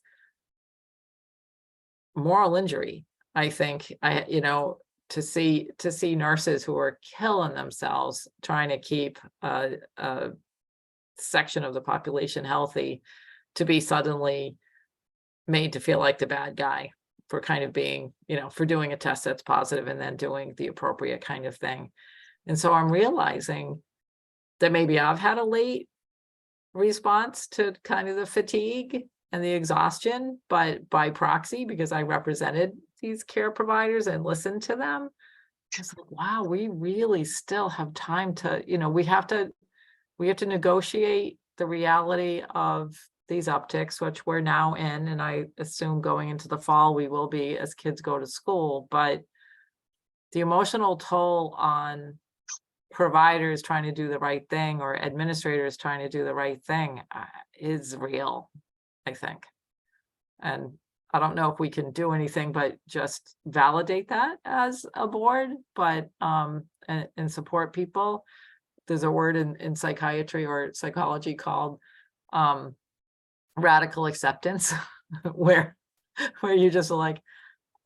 moral injury. I think to see nurses who are killing themselves trying to keep a section of the population healthy, to be suddenly made to feel like the bad guy for kind of being, you know, for doing a test that's positive and then doing the appropriate kind of thing. And so I'm realizing that maybe I've had a late response to kind of the fatigue and the exhaustion, but by proxy, because I represented these care providers and listened to them, it's like, wow, we really still have time to, you know, we have to negotiate the reality of these upticks, which we're now in, and I assume going into the fall we will be as kids go to school. But the emotional toll on providers trying to do the right thing or administrators trying to do the right thing is real, I think. And I don't know if we can do anything but just validate that as a board, but and support people. There's a word in psychiatry or psychology called radical acceptance, where you just like,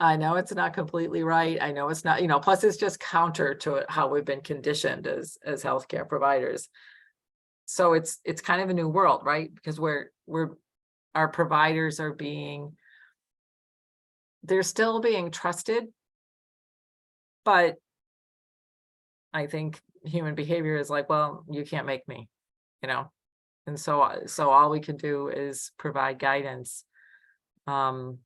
I know it's not completely right. I know it's not, plus it's just counter to how we've been conditioned as healthcare providers. So it's kind of a new world, right? Because our providers are they're still being trusted, but I think human behavior is like, well, you can't make me, and so all we can do is provide guidance. And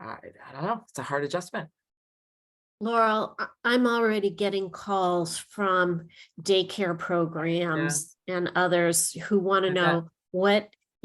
I don't know, it's a hard adjustment. Laurel, I'm already getting calls from daycare programs and others who want to I bet.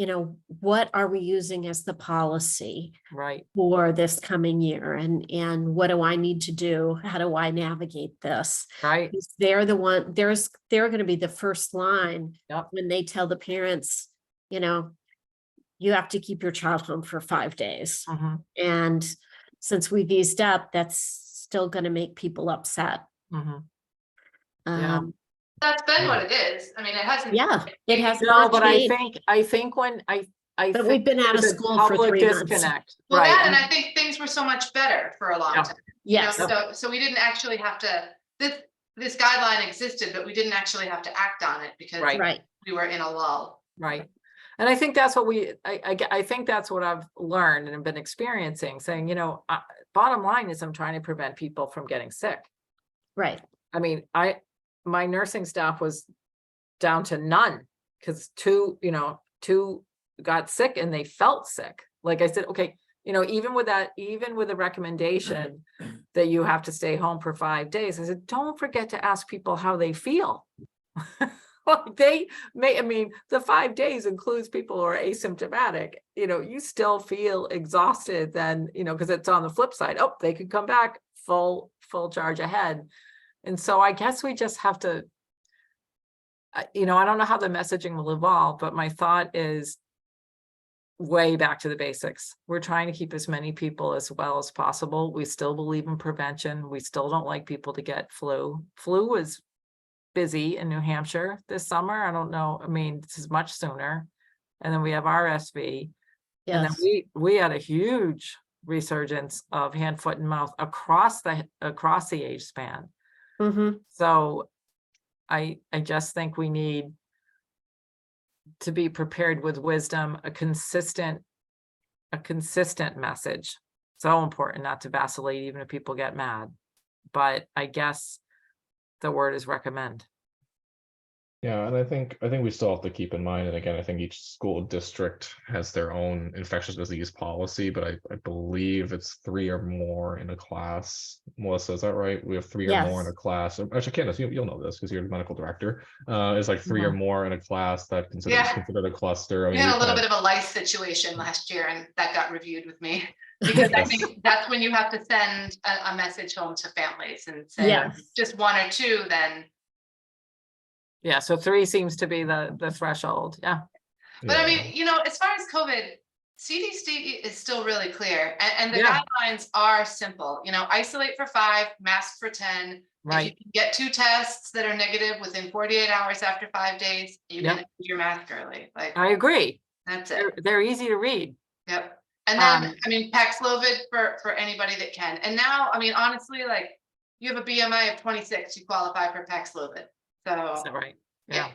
know what are we using as the policy Right. for this coming year, and what do I need to do? How do I navigate this? Right. Because they're going to be the first line Yep. when they tell the parents, you have to keep your child home for 5 days. Mhm. And since we've eased up, that's still going to make people upset. Mhm. Yeah. That's been what it is. I mean, it hasn't. Yeah, it has No, not but changed. I think when I But think we've been out of there's a school for public 3 months. disconnect, Well, right? that, and I think things were so much better for a long Yeah. time. Yes. So we didn't actually have to, this guideline existed, but we didn't actually have to act on it because Right. Right. we were in a lull. Right. And I think that's what I think that's what I've learned and have been experiencing, saying, bottom line is I'm trying to prevent people from getting sick. Right. I mean, my nursing staff was down to none because two got sick and they felt sick. Like I said, okay, even with the recommendation that you have to stay home for 5 days, I said, don't forget to ask people how they feel. Like the 5 days includes people who are asymptomatic. You still feel exhausted then, because it's on the flip side. Oh, they could come back full charge ahead. And so I guess we just have to, I don't know how the messaging will evolve, but my thought is way back to the basics. We're trying to keep as many people as well as possible. We still believe in prevention. We still don't like people to get flu. Flu was busy in New Hampshire this summer. I don't know. I mean, this is much sooner. And then we have RSV. And then Yes. we had a huge resurgence of hand, foot, and mouth across the age span. Mm-hmm. So I just think we need to be prepared with wisdom, a consistent message. So important not to vacillate, even if people get mad. But I guess the word is recommend. Yeah, and I think we still have to keep in mind, and again, I think each school district has their own infectious disease policy, but I believe it's 3 or more in a class. Melissa, is that right? We have 3 or more in a Yes. class. Actually, Candace, you'll know this because you're the medical director. It's like 3 or more in a class that is considered a cluster. I We mean, had a we've little had- bit of a lice situation last year and that got reviewed with me. Because I Yes. think that's when you have to send a message home to families and say, Yes. just 1 or 2, then. Yeah, so 3 seems to be the threshold. Yeah. But I yeah. mean, as far as COVID, CDC is still really clear and the Yeah. guidelines are simple, isolate for 5, mask for 10. If you Right. can get 2 tests that are negative within 48 hours after 5 days, you Yep. can do your mask early. Like, I agree. that's it. They're easy to read. Yep. And then, Um, I mean, Paxlovid for anybody that can. And now, I mean, honestly, like you have a BMI of 26, you qualify for Paxlovid. So, Is that right? yeah.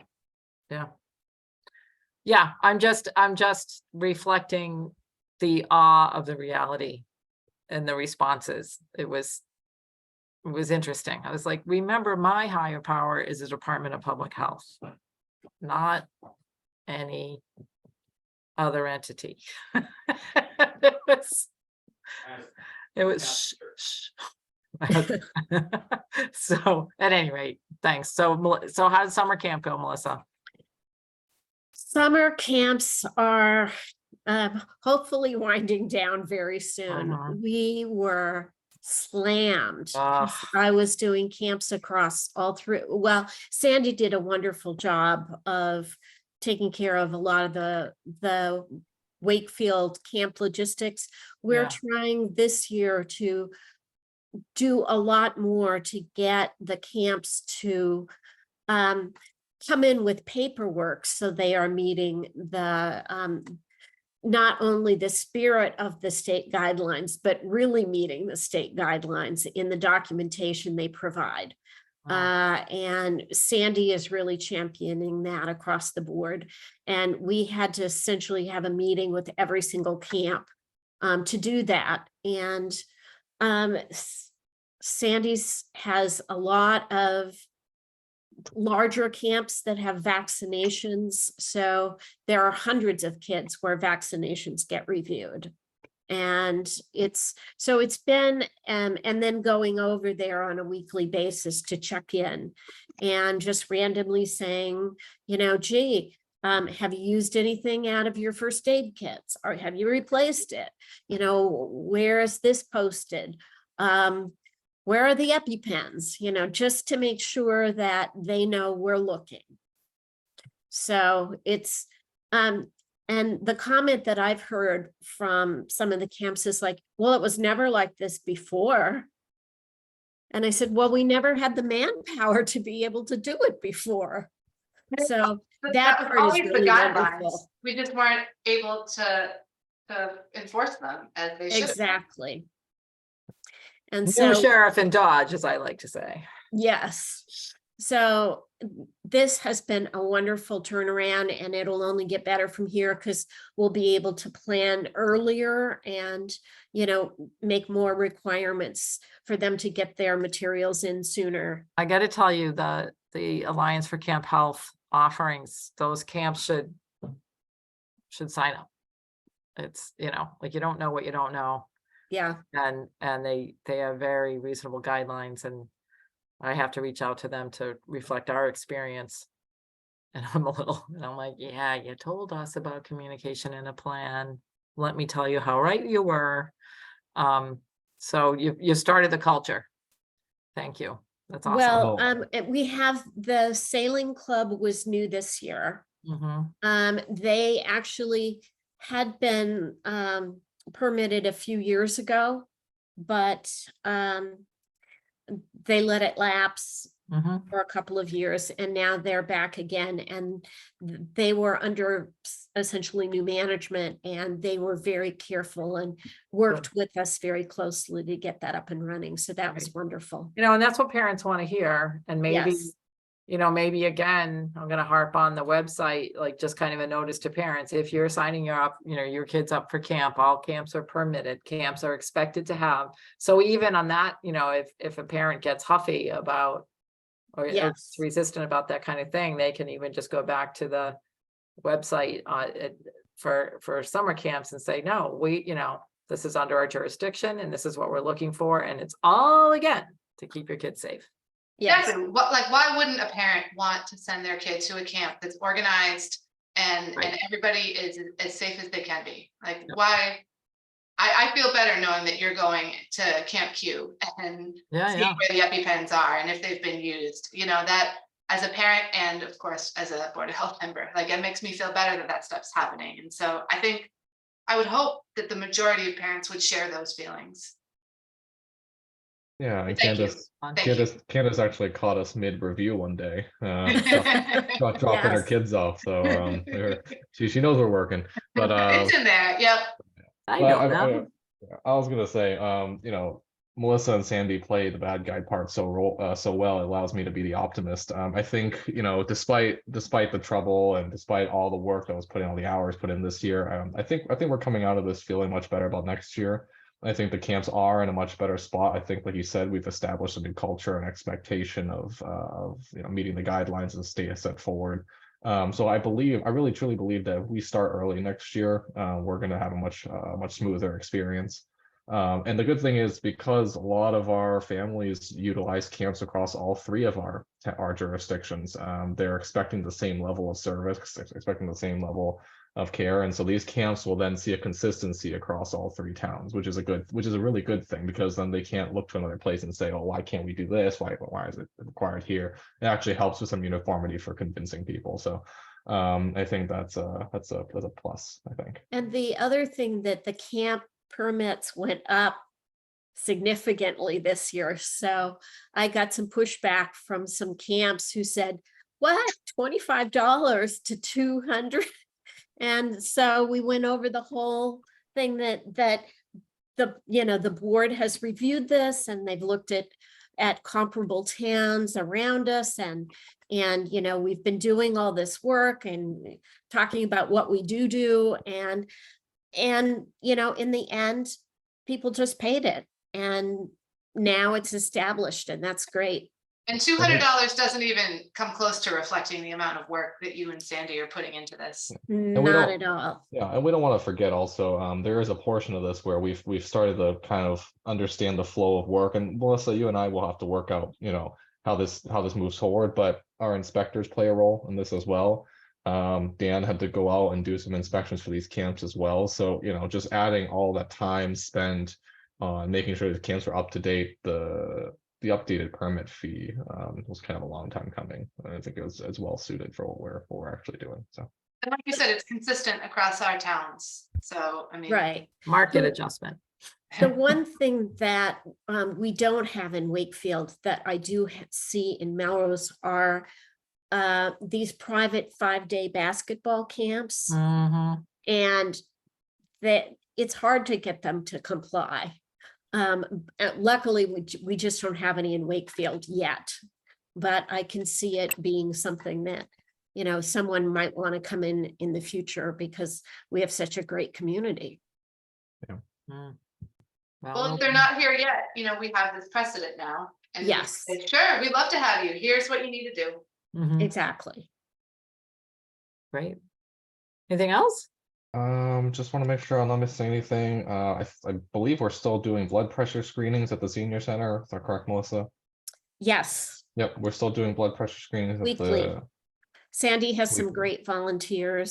Yeah, I'm just reflecting the awe of the reality and the responses. It was interesting. I was like, remember, my higher power is the Department of Public Health, not any other entity. It was shh. So at any rate, thanks. So how did summer camp go, Melissa? Summer camps are hopefully winding down very soon. Uh-huh. We were slammed. 'Cause Ah. I was doing camps across all through, well, Sandy did a wonderful job of taking care of a lot of the Wakefield camp logistics. We're Yeah. trying this year to do a lot more to get the camps to come in with paperwork so they are meeting the not only the spirit of the state guidelines, but really meeting the state guidelines in the documentation they provide. And Sandy is really championing that across the board. And we had to essentially have a meeting with every single camp to do that. And Sandy's has a lot of larger camps that have vaccinations. So there are hundreds of kids where vaccinations get reviewed. And it's been, and then going over there on a weekly basis to check in and just randomly saying, gee, have you used anything out of your first aid kits, or have you replaced it? Where is this posted? Where are the EpiPens? Just to make sure that they know we're looking. So it's, and the comment that I've heard from some of the camps is like, well, it was never like this before. And I said, well, we never had the manpower to be able to do it before. So But that was part is always the really guidelines. wonderful. We just weren't able to enforce them as they should. Exactly. And New so, sheriff in Dodge, as I like to say. yes. So this has been a wonderful turnaround, and it'll only get better from here because we'll be able to plan earlier and, make more requirements for them to get their materials in sooner. I got to tell you, the Alliance for Camp Health offerings, those camps should sign up. It's, like, you don't know what you don't know. Yeah. And they have very reasonable guidelines, and I have to reach out to them to reflect our experience. And I'm like, yeah, you told us about communication and a plan. Let me tell you how right you were. So you started the culture. Thank you. That's awesome. Well, we have the sailing club was new this year. They actually had been permitted a few years ago, but they let it lapse for a couple of years, and now they're back again. And they were under essentially new management, and they were very careful and worked with us very closely to get that up and running. So that was wonderful. And that's what parents want to hear. And maybe, Yes. Maybe again, I'm going to harp on the website, like just kind of a notice to parents. If you're signing your kids up for camp, all camps are permitted. Camps are expected to have. So even on that, if a parent gets huffy about or Yes. resistant about that kind of thing, they can even just go back to the website for summer camps and say, no, this is under our jurisdiction and this is what we're looking for. And it's all, again, to keep your kids safe. Yes. Exactly. Why wouldn't a parent want to send their kid to a camp that's organized and everybody is as safe as they can be? Like, why? I feel better knowing that you're going to Camp Q and seeing where the EpiPens are and if they've been used, that as a parent and of course, as a Board of Health member, like it makes me feel better that stuff's happening. And so I would hope that the majority of parents would share those feelings. Yeah, and Thank you. Candace actually caught us mid-review one day, dropping her kids off. So she knows we're working. But it's in there. Yep. I know that. I was gonna say, Melissa and Sandy play the bad guy part so well. It allows me to be the optimist. I think despite the trouble and despite all the work that was put in, all the hours put in this year, I think we're coming out of this feeling much better about next year. I think the camps are in a much better spot. I think, like you said, we've established a new culture and expectation of meeting the guidelines and stay set forward. So I really truly believe that if we start early next year, we're going to have a much smoother experience. And the good thing is, because a lot of our families utilize camps across all three of our jurisdictions, they're expecting the same level of service, expecting the same level of care. And so these camps will then see a consistency across all 3 towns, which is a really good thing, because then they can't look to another place and say, oh, why can't we do this? Why is it required here? It actually helps with some uniformity for convincing people. So I think that's a plus, I think. And the other thing that the camp permits went up significantly this year. So I got some pushback from some camps who said, what, $25 to 200? And so we went over the whole thing that the board has reviewed this, and they've looked at comparable towns around us, and we've been doing all this work and talking about what we do, and in the end, people just paid it, and now it's established, and that's great. And $200 doesn't even come close to reflecting the amount of work that you and Sandy are putting into this. Not at all. Yeah, and we don't want to forget also, there is a portion of this where we've started to kind of understand the flow of work. And Melissa, you and I will have to work out, how this moves forward, but our inspectors play a role in this as well. Dan had to go out and do some inspections for these camps as well. So, just adding all that time spent on making sure the camps are up to date, the updated permit fee was kind of a long time coming. And I think it was as well suited for what we're actually doing. So, And like you said, it's consistent across our towns. So, I mean, Right. Market adjustment. The one thing that we don't have in Wakefield that I do see in Melrose are these private 5-day basketball camps, Mhm. and that it's hard to get them to comply. Luckily, we just don't have any in Wakefield yet, but I can see it being something that, someone might want to come in the future, because we have such a great community. Mm. well, if they're not here yet, we have this precedent now. And we Yes. say, sure, we'd love to have you. Here's what you need to do. Mhm. Exactly. Great. Anything else? just want to make sure I'm not missing anything. I believe we're still doing blood pressure screenings at the senior center. Is that correct, Melissa? Yes. Yep, we're still doing blood pressure screenings at Weekly. Sandy has some Weekly. great volunteer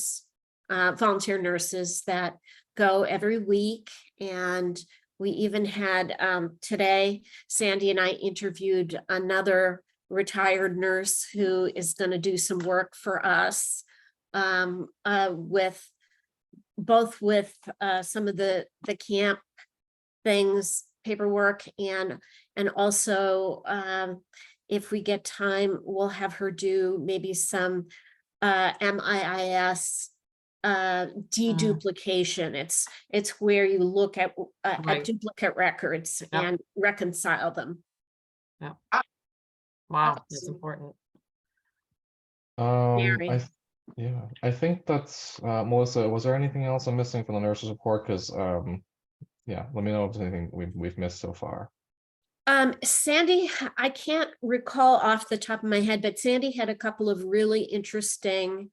nurses that go every week. And we even had today, Sandy and I interviewed another retired nurse who is going to do some work for us with some of the camp things, paperwork, and also if we get time, we'll have her do maybe some MIIS deduplication. It's where you look at Right. duplicate records Yep. and reconcile them. Wow, that's Awesome. important. Mary. I think that's Melissa. Was there anything else I'm missing from the nurses report? Because yeah, let me know if there's anything we've missed so far. Sandy, I can't recall off the top of my head, but Sandy had a couple of really interesting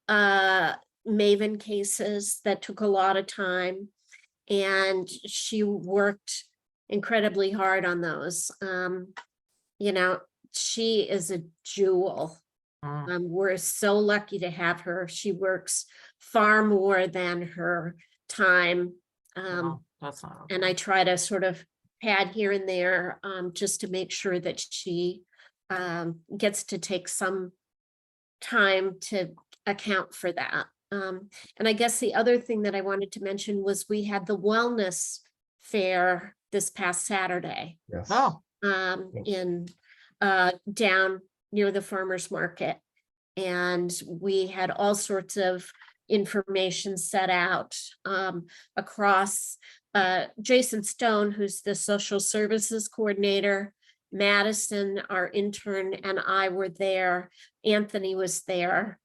Maven cases that took a lot of time, and she worked incredibly hard on those. She is a jewel. We're so lucky to have her. She works far more than her time. Wow, that's not. And I try to sort of pad here and there just to make sure that she gets to take some time to account for that. And I guess the other thing that I wanted to mention was we had the wellness fair this past Saturday Yes. Oh, in down near the farmer's market. And we had all sorts of information set out across Jason Stone, who's the social services coordinator, Madison, our intern, and I were there. Anthony was there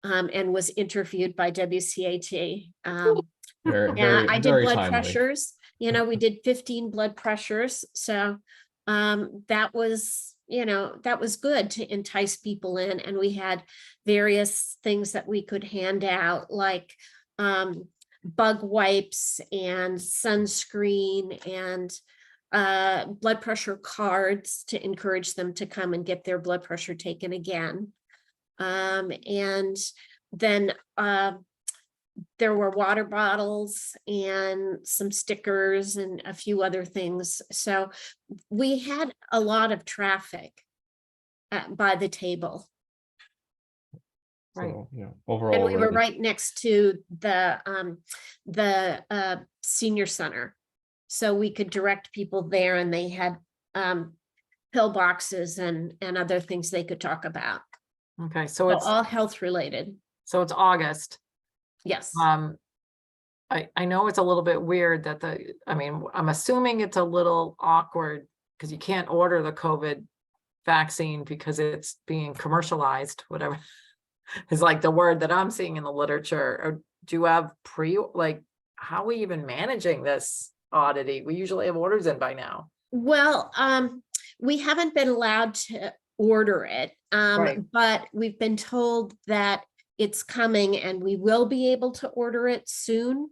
and was interviewed by WCAT. I did blood timely. pressures. We did 15 blood pressures. So that was good to entice people in. And we had various things that we could hand out, like bug wipes and sunscreen and blood pressure cards to encourage them to come and get their blood pressure taken again. And then there were water bottles and some stickers and a few other things. So we had a lot of traffic by the table. Right. So, yeah, And overall, we were really, right next to the senior center. So we could direct people there, and they had pill boxes and other things they could talk about. Okay, so So it's, all health related. so it's August. Yes. I know it's a little bit weird that I mean, I'm assuming it's a little awkward because you can't order the COVID vaccine because it's being commercialized, whatever is like the word that I'm seeing in the literature. Or do you have like, how are we even managing this oddity? We usually have orders in by now. Well, we haven't been allowed to order it, Right. but we've been told that it's coming and we will be able to order it soon.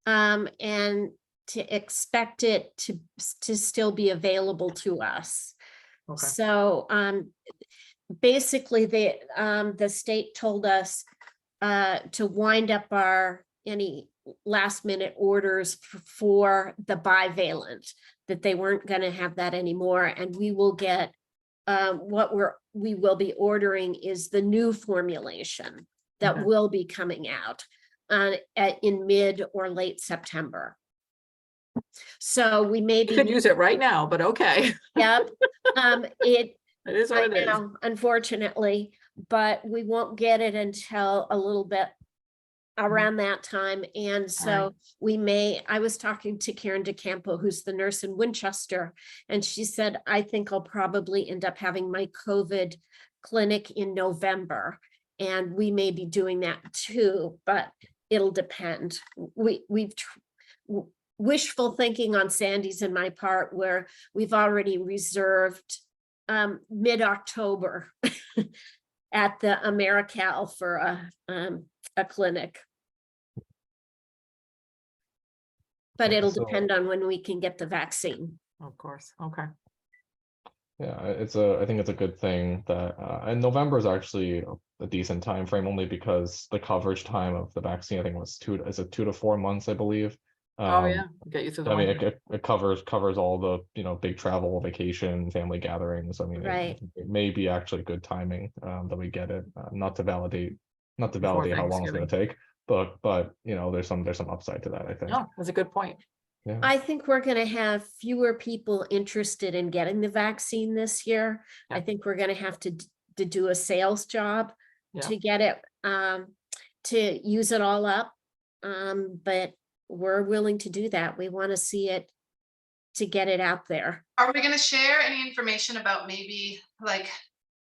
And to expect it to still be available to us. Okay. So, basically the state told us, to wind up any last minute orders for the bivalent, that they weren't going to have that anymore. And we will get, we will be ordering is the new formulation that Okay. will be coming out in mid or late September. So we may You could be, use it right now, but okay. yep, It is what it is. now, unfortunately, but we won't get it until a little bit around that time. And so I was talking to Karen DeCampo, who's the nurse in Winchester, and she said, I think I'll probably end up having my COVID clinic in November. And we may be doing that too, but it'll depend. We've wishful thinking on Sandy's and my part, where we've already reserved mid-October at the AmeriCal for a clinic. But Yeah, it'll so- depend on when we can get the vaccine. Of course. Okay. Yeah, I think it's a good thing that, and November is actually a decent time frame, only because the coverage time of the vaccine, I think was 2 to 4 months, I believe. Oh, yeah. Get you through the I mean, winter. it covers all the, big travel, vacation, family gatherings. I mean, Right. it may be actually good timing, that we get it, not to validate Before how long it's gonna take, but there's some upside to that, I think. No, that's a good point. Yeah. I think we're going to have fewer people interested in getting the vaccine this year. I Yeah. think we're going to have to do a sales job Yeah. to get it, to use it all up. But we're willing to do that. We want to see it, to get it out there. Are we gonna share any information about maybe like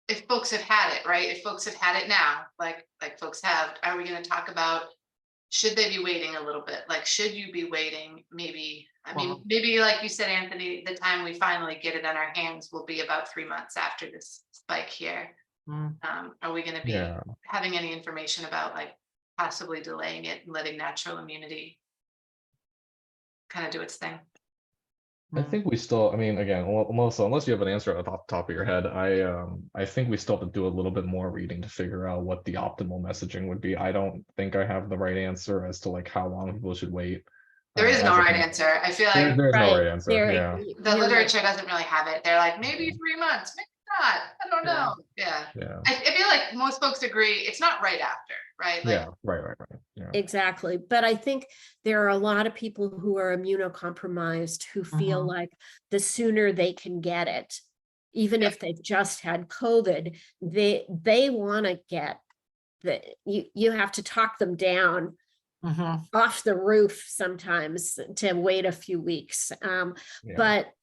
if folks have had it, right? If folks have had it now, like folks have, are we gonna talk about, should they be waiting a little bit? Like, should you be waiting? Maybe, I mean, Wow. maybe like you said, Anthony, the time we finally get it in our hands will be about 3 months after this spike here. Mm. Are we gonna be Yeah. having any information about like possibly delaying it and letting natural immunity kind of do its thing? I Mm. think we still, I mean, again, Melissa, unless you have an answer at the top of your head, I think we still have to do a little bit more reading to figure out what the optimal messaging would be. I don't think I have the right answer as to like how long people should wait. There is no as of right now. answer. I feel There- like there's no Right, right answer. there- Yeah, the you're right. literature doesn't really have it. They're like, maybe Yeah. 3 months, maybe not. I don't Yeah. know. Yeah. yeah, I feel like most folks agree it's not right after, right? Like, yeah. Right. Yeah, Exactly. But I think there are a lot of people who are immunocompromised who feel Mhm. like the sooner they can get it, even if they've just had COVID, they want to get you have to talk them down Mhm. off the roof sometimes to wait a few weeks. yeah. But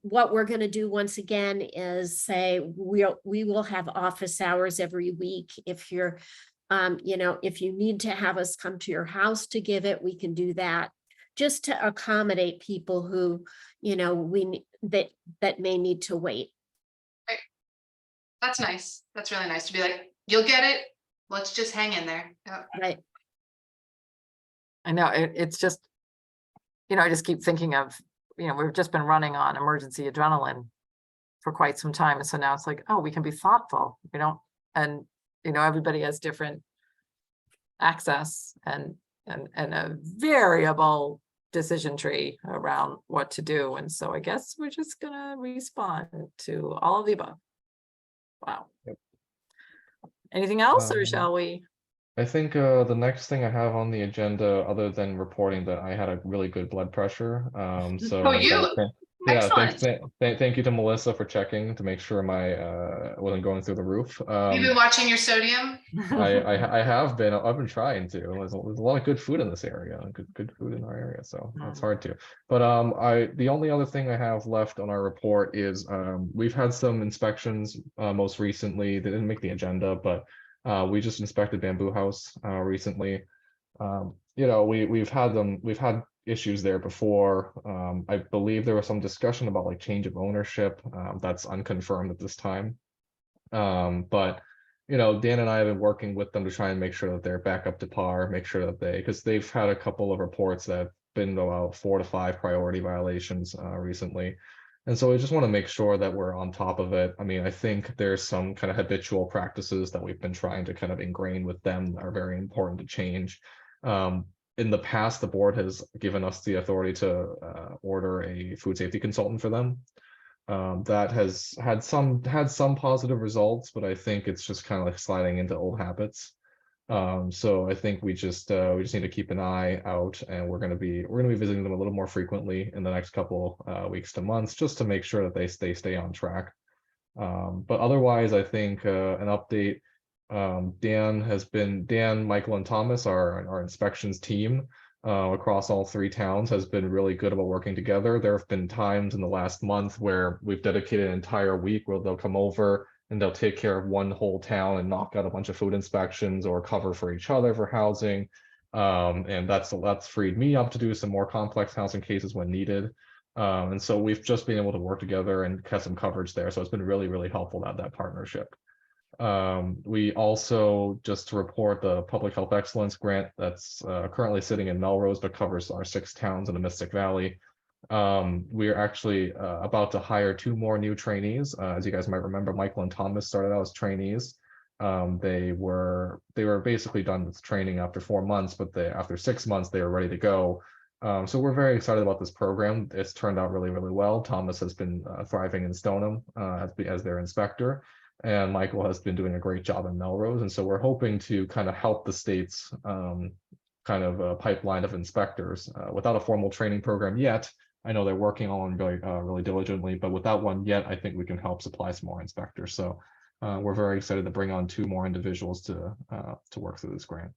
what we're going to do once again is say we will have office hours every week. If you're, if you need to have us come to your house to give it, we can do that, just to accommodate people who, that may need to wait. that's nice. That's really nice to be like, you'll get it. Let's just hang in there. Yeah. Right. I know it's just, I just keep thinking of, we've just been running on emergency adrenaline for quite some time. And so now it's like, oh, we can be thoughtful, and everybody has different access, and and a variable decision tree around what to do. And so I guess we're just gonna respond to all of the above. Wow. Yep. Anything else, or Um, shall we? I think the next thing I have on the agenda, other than reporting that I had a really good blood pressure, so Oh, you, yeah, excellent. thank you to Melissa for checking to make sure my wasn't going through the roof. You've been watching your sodium? I have been, I've been trying to. There's a lot of good food in this area, good food in our area, so it's hard to. But the only other thing I have left on our report is we've had some inspections most recently. They didn't make the agenda, but we just inspected Bamboo House recently. You know, we've had issues there before. I believe there was some discussion about like change of ownership. That's unconfirmed at this time. But you know, Dan and I have been working with them to try and make sure that they're back up to par, make sure that because they've had a couple of reports that have been about 4 to 5 priority violations recently. And so we just want to make sure that we're on top of it. I mean, I think there's some kind of habitual practices that we've been trying to kind of ingrain with them that are very important to change. In the past, the board has given us the authority to order a food safety consultant for them. That has had some positive results, but I think it's just kind of like sliding into old habits. So I think we just need to keep an eye out, and we're gonna be visiting them a little more frequently in the next couple weeks to months, just to make sure that they stay on track. But otherwise, I think an update. Dan, Michael, and Thomas, our inspections team across all 3 towns, has been really good about working together. There have been times in the last month where we've dedicated an entire week where they'll come over and they'll take care of one whole town and knock out a bunch of food inspections or cover for each other for housing. And that's freed me up to do some more complex housing cases when needed. And so we've just been able to work together and have some coverage there. So it's been really, really helpful to have that partnership. We also, just to report, the Public Health Excellence Grant that's currently sitting in Melrose but covers our 6 towns in the Mystic Valley. We are actually about to hire 2 more new trainees. As you guys might remember, Michael and Thomas started out as trainees. They were basically done with training after 4 months, but after 6 months they were ready to go. So we're very excited about this program. It's turned out really, really well. Thomas has been thriving in Stoneham as their inspector, and Michael has been doing a great job in Melrose. And so we're hoping to kind of help the state's kind of a pipeline of inspectors without a formal training program yet. I know they're working on really diligently, but without one yet, I think we can help supply some more inspectors. So we're very excited to bring on 2 more individuals to work through this grant.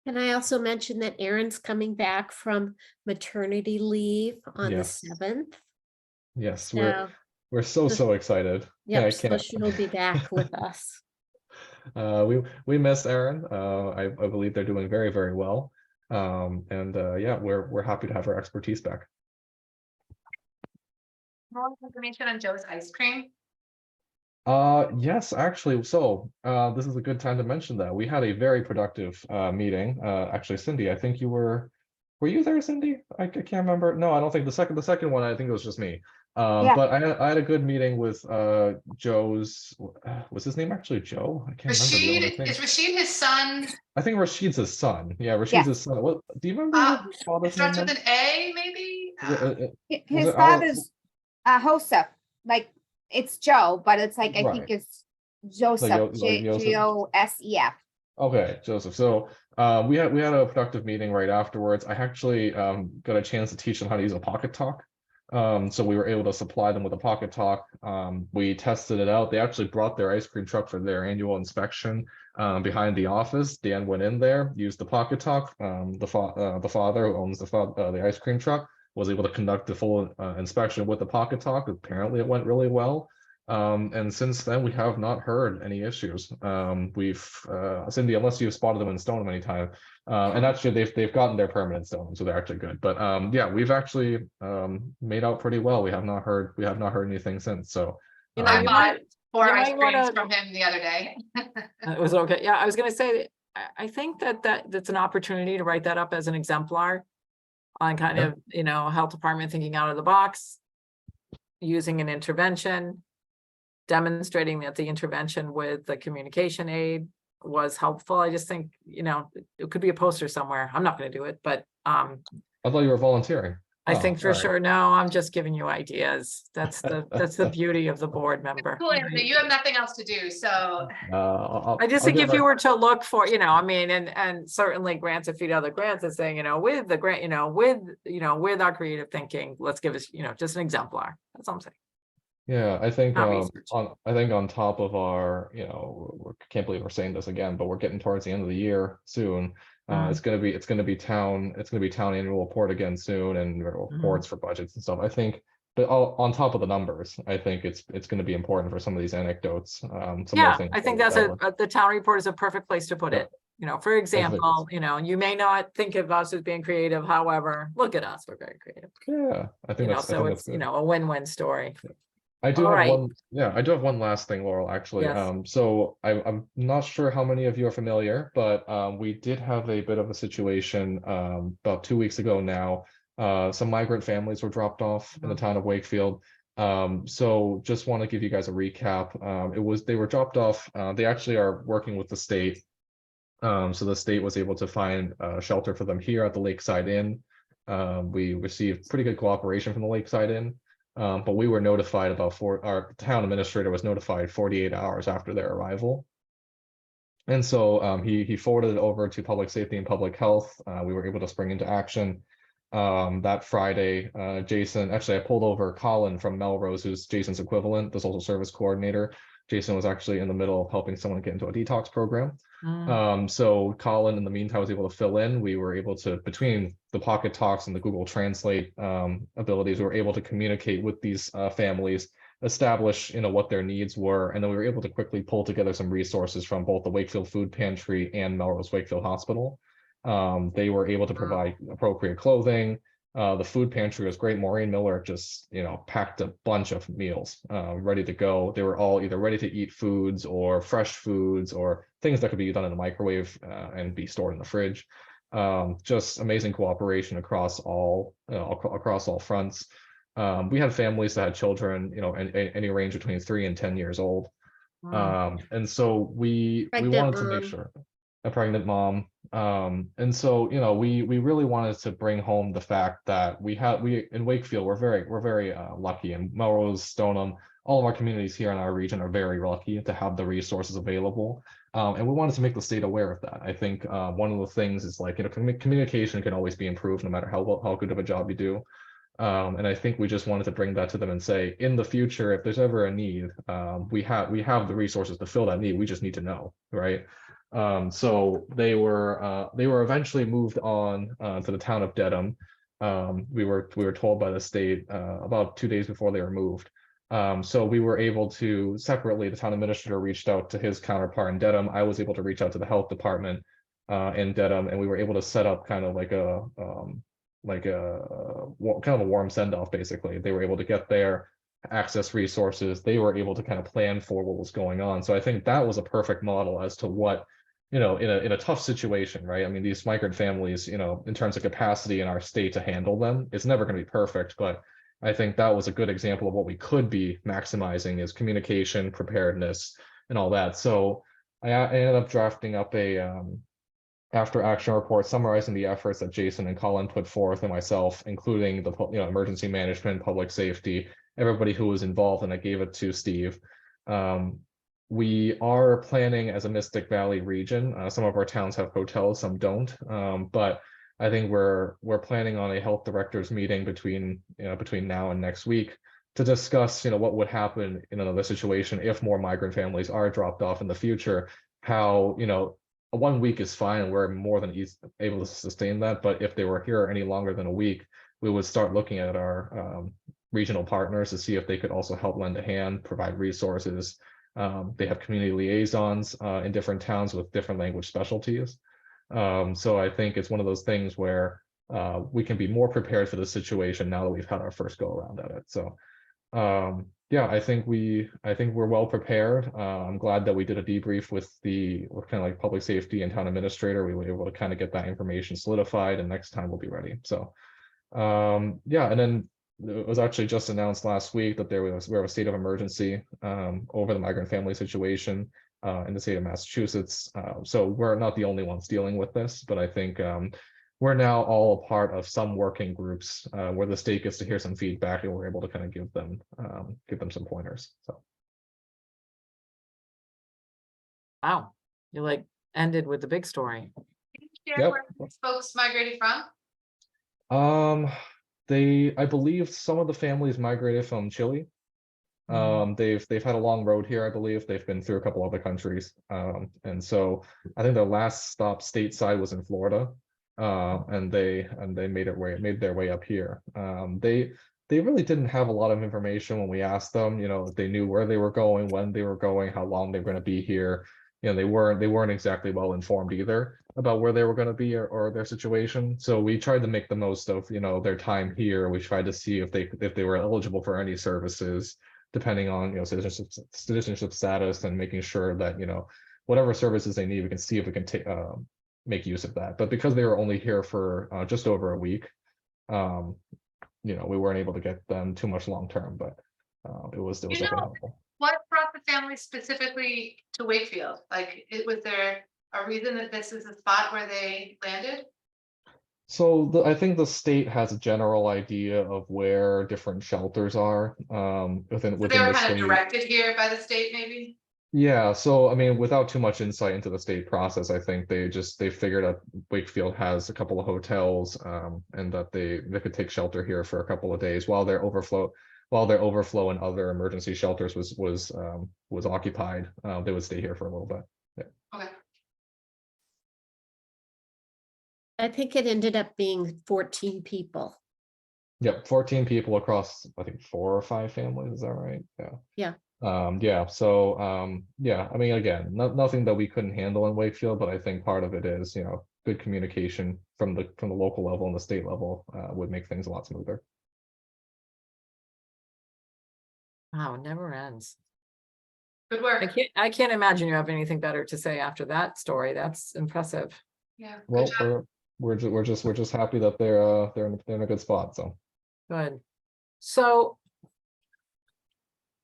And I also mentioned that Erin's coming back from maternity leave on the 7th. Yes, So, we're so excited. yep, I so can't. she'll be back with us. We miss Erin. I believe they're doing very, very well. And yeah, we're happy to have her expertise back. More information on Joe's ice cream? Yes, actually, so this is a good time to mention that we had a very productive meeting. Actually, Cindy, I think were you there, Cindy? I can't remember. No, I don't think the second one, I think it was just me. Yeah. But I had a good meeting with Joe's, was his name actually Joe? I can't remember the other thing. Is Rashid his son? I think Rashid's his son. Yeah, Rashid's Yes. his son. What do you remember what his It father's name starts with was? an A, maybe? His it- father's Joseph, like it's Joe, but it's like I Right. think it's Joseph, like Joseph? Joseph. Okay, Joseph. So we had a productive meeting right afterwards. I actually got a chance to teach them how to use a Pocket Talk. So we were able to supply them with a Pocket Talk. We tested it out. They actually brought their ice cream truck for their annual inspection behind the office. Dan went in there, used the Pocket Talk. The father who owns the ice cream truck was able to conduct the full inspection with the Pocket Talk. Apparently, it went really well. And since then, we have not heard any issues. Cindy, unless you've spotted them in Stoneham anytime, and actually they've gotten their permanent Stoneham, so they're actually good. But yeah, we've actually made out pretty well. We have not heard anything since. So You know, I you bought might- 4 you ice might creams wanna- from him the other day. It was okay. Yeah, I was gonna say, I think that's an opportunity to write that up as an exemplar on kind of, health department thinking out of the box, using an intervention, demonstrating that the intervention with the communication aid was helpful. I just think, it could be a poster somewhere. I'm not gonna do it, but I thought you were volunteering. I Oh, think for all right. sure, no, I'm just giving you ideas. That's the beauty of the board member. Cool, Anthony, you have nothing else to do, so. I just think if you were to look for, I mean, and certainly grants, if you know the grants is saying, with the grant, with our creative thinking, let's give us, just an exemplar. That's all I'm saying. Yeah, I think Not research. on top of our, can't believe we're saying this again, but we're getting towards the end of the year soon. It's gonna be town annual report again soon, and reports for budgets and stuff. I think, but on top of the numbers, I think it's gonna be important for some of these anecdotes. Some of the Yeah, things I think that that's the town report is a perfect place to put Yeah. it. For example, you may not think of us as being creative, however, look at us, we're very creative. Yeah, I think that's So it's, good. a win-win story. I do All have right. one, yeah, I do have one last thing, Laurel, actually. Yes. So I'm not sure how many of you are familiar, but we did have a bit of a situation about 2 weeks ago now. Some migrant families were dropped off in the town of Wakefield. So just want to give you guys a recap. They were dropped off. They actually are working with the state. So the state was able to find shelter for them here at the Lakeside Inn. We received pretty good cooperation from the Lakeside Inn. But we were notified our town administrator was notified 48 hours after their arrival. And so he forwarded it over to public safety and public health. We were able to spring into action that Friday. Jason, actually I pulled over Colin from Melrose, who's Jason's equivalent, the social service coordinator. Jason was actually in the middle of helping someone get into a detox program. So Colin, in the meantime, was able to fill in. We were able to, between the Pocket Talks and the Google Translate abilities, we were able to communicate with these families, establish, what their needs were, and then we were able to quickly pull together some resources from both the Wakefield Food Pantry and Melrose Wakefield Hospital. They were able to provide appropriate clothing. The food pantry was great. Maureen Miller just, packed a bunch of meals ready to go. They were all either ready to eat foods or fresh foods or things that could be done in the microwave and be stored in the fridge. Just amazing cooperation across all fronts. We had families that had children, any range between 3 and 10 years old. And so we wanted to make sure. A pregnant mom. And so, we really wanted to bring home the fact that we in Wakefield, we're very lucky, and Melrose, Stoneham, all of our communities here in our region are very lucky to have the resources available. And we wanted to make the state aware of that. I think one of the things is communication can always be improved no matter how good of a job you do. And I think we just wanted to bring that to them and say, in the future, if there's ever a need, we have the resources to fill that need. We just need to know, right? So they were eventually moved on to the town of Dedham. We were told by the state about 2 days before they were moved. So we were able to separately, the town administrator reached out to his counterpart in Dedham. I was able to reach out to the health department in Dedham, and we were able to set up kind of like a warm send-off. Basically, they were able to get there, access resources. They were able to kind of plan for what was going on. So I think that was a perfect model as to what, in a tough situation, right? I mean, these migrant families, in terms of capacity in our state to handle them, it's never going to be perfect, but I think that was a good example of what we could be maximizing is communication, preparedness, and all that. So I ended up drafting up a after action report summarizing the efforts that Jason and Colin put forth, and myself, including the emergency management, public safety, everybody who was involved, and I gave it to Steve. We are planning as a Mystic Valley region. Some of our towns have hotels, some don't. But I think we're planning on a health directors meeting between now and next week to discuss, what would happen in another situation if more migrant families are dropped off in the future. How, 1 week is fine, and we're more than able to sustain that. But if they were here any longer than a week, we would start looking at our regional partners to see if they could also help lend a hand, provide resources. They have community liaisons in different towns with different language specialties. So I think it's one of those things where we can be more prepared for the situation now that we've had our first go around at it. So yeah, I think we're well prepared. I'm glad that we did a debrief with kind of like public safety and town administrator. We were able to kind of get that information solidified, and next time we'll be ready. So yeah, and then it was actually just announced last week that we have a state of emergency over the migrant family situation in the state of Massachusetts. So we're not the only ones dealing with this, but I think we're now all a part of some working groups where the state gets to hear some feedback and we're able to kind of give them some pointers. So Wow, you like ended with the big story. Can you share Yep. where these folks migrated from? I believe some of the families migrated from Chile. They've had a long road here, I believe. They've been through a couple other countries. And so I think their last stop stateside was in Florida. And they made their way up here. They really didn't have a lot of information when we asked them, if they knew where they were going, when they were going, how long they were going to be here. They weren't exactly well informed either about where they were going to be or their situation. So we tried to make the most of, their time here. We tried to see if they were eligible for any services, depending on, citizenship status, and making sure that, whatever services they need, we can see if we can make use of that. But because they were only here for just over a week, we weren't able to get them too much long term, but it was definitely helpful. What brought the family specifically to Wakefield? Like, was there a reason that this is the spot where they landed? So I think the state has a general idea of where different shelters are within So they were the kind state. of directed here by the state, maybe? Yeah, so I mean, without too much insight into the state process, I think they figured out Wakefield has a couple of hotels, and that they could take shelter here for a couple of days while their overflow and other emergency shelters was occupied. They would stay here for a little bit. Yeah. Okay. I think it ended up being 14 people. Yep, 14 people across, I think 4 or 5 families. Is that right? Yeah. Yeah. Yeah. So yeah, I mean, again, nothing that we couldn't handle in Wakefield, but I think part of it is, good communication from the local level and the state level would make things a lot smoother. Wow, it never ends. Good work. I can't imagine you have anything better to say after that story. That's impressive. Yeah. Good Well, job. we're just happy that they're in a good spot. So Good. So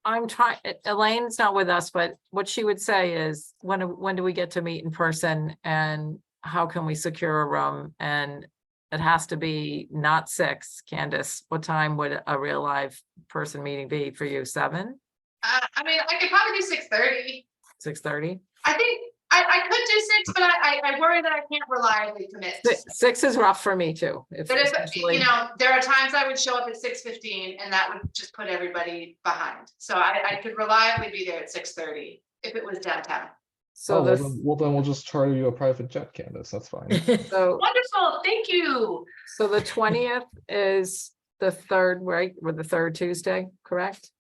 I'm trying, Elaine's not with us, but what she would say is, when do we get to meet in person, and how can we secure a room? And it has to be not 6. Candace, what time would a real live person meeting be for you? 7? I mean, I could probably do 6:30. 6:30? I think I could do 6, but I worry that I can't reliably commit. 6 is rough for me too. But if, especially- there are times I would show up at 6:15 and that would just put everybody behind. So I could reliably be there at 6:30 if it was downtown. So well, this, then we'll just charter you a private jet, Candace. That's fine. so Wonderful, thank you. So the 20th is the 3rd, right? Or the 3rd Tuesday, correct?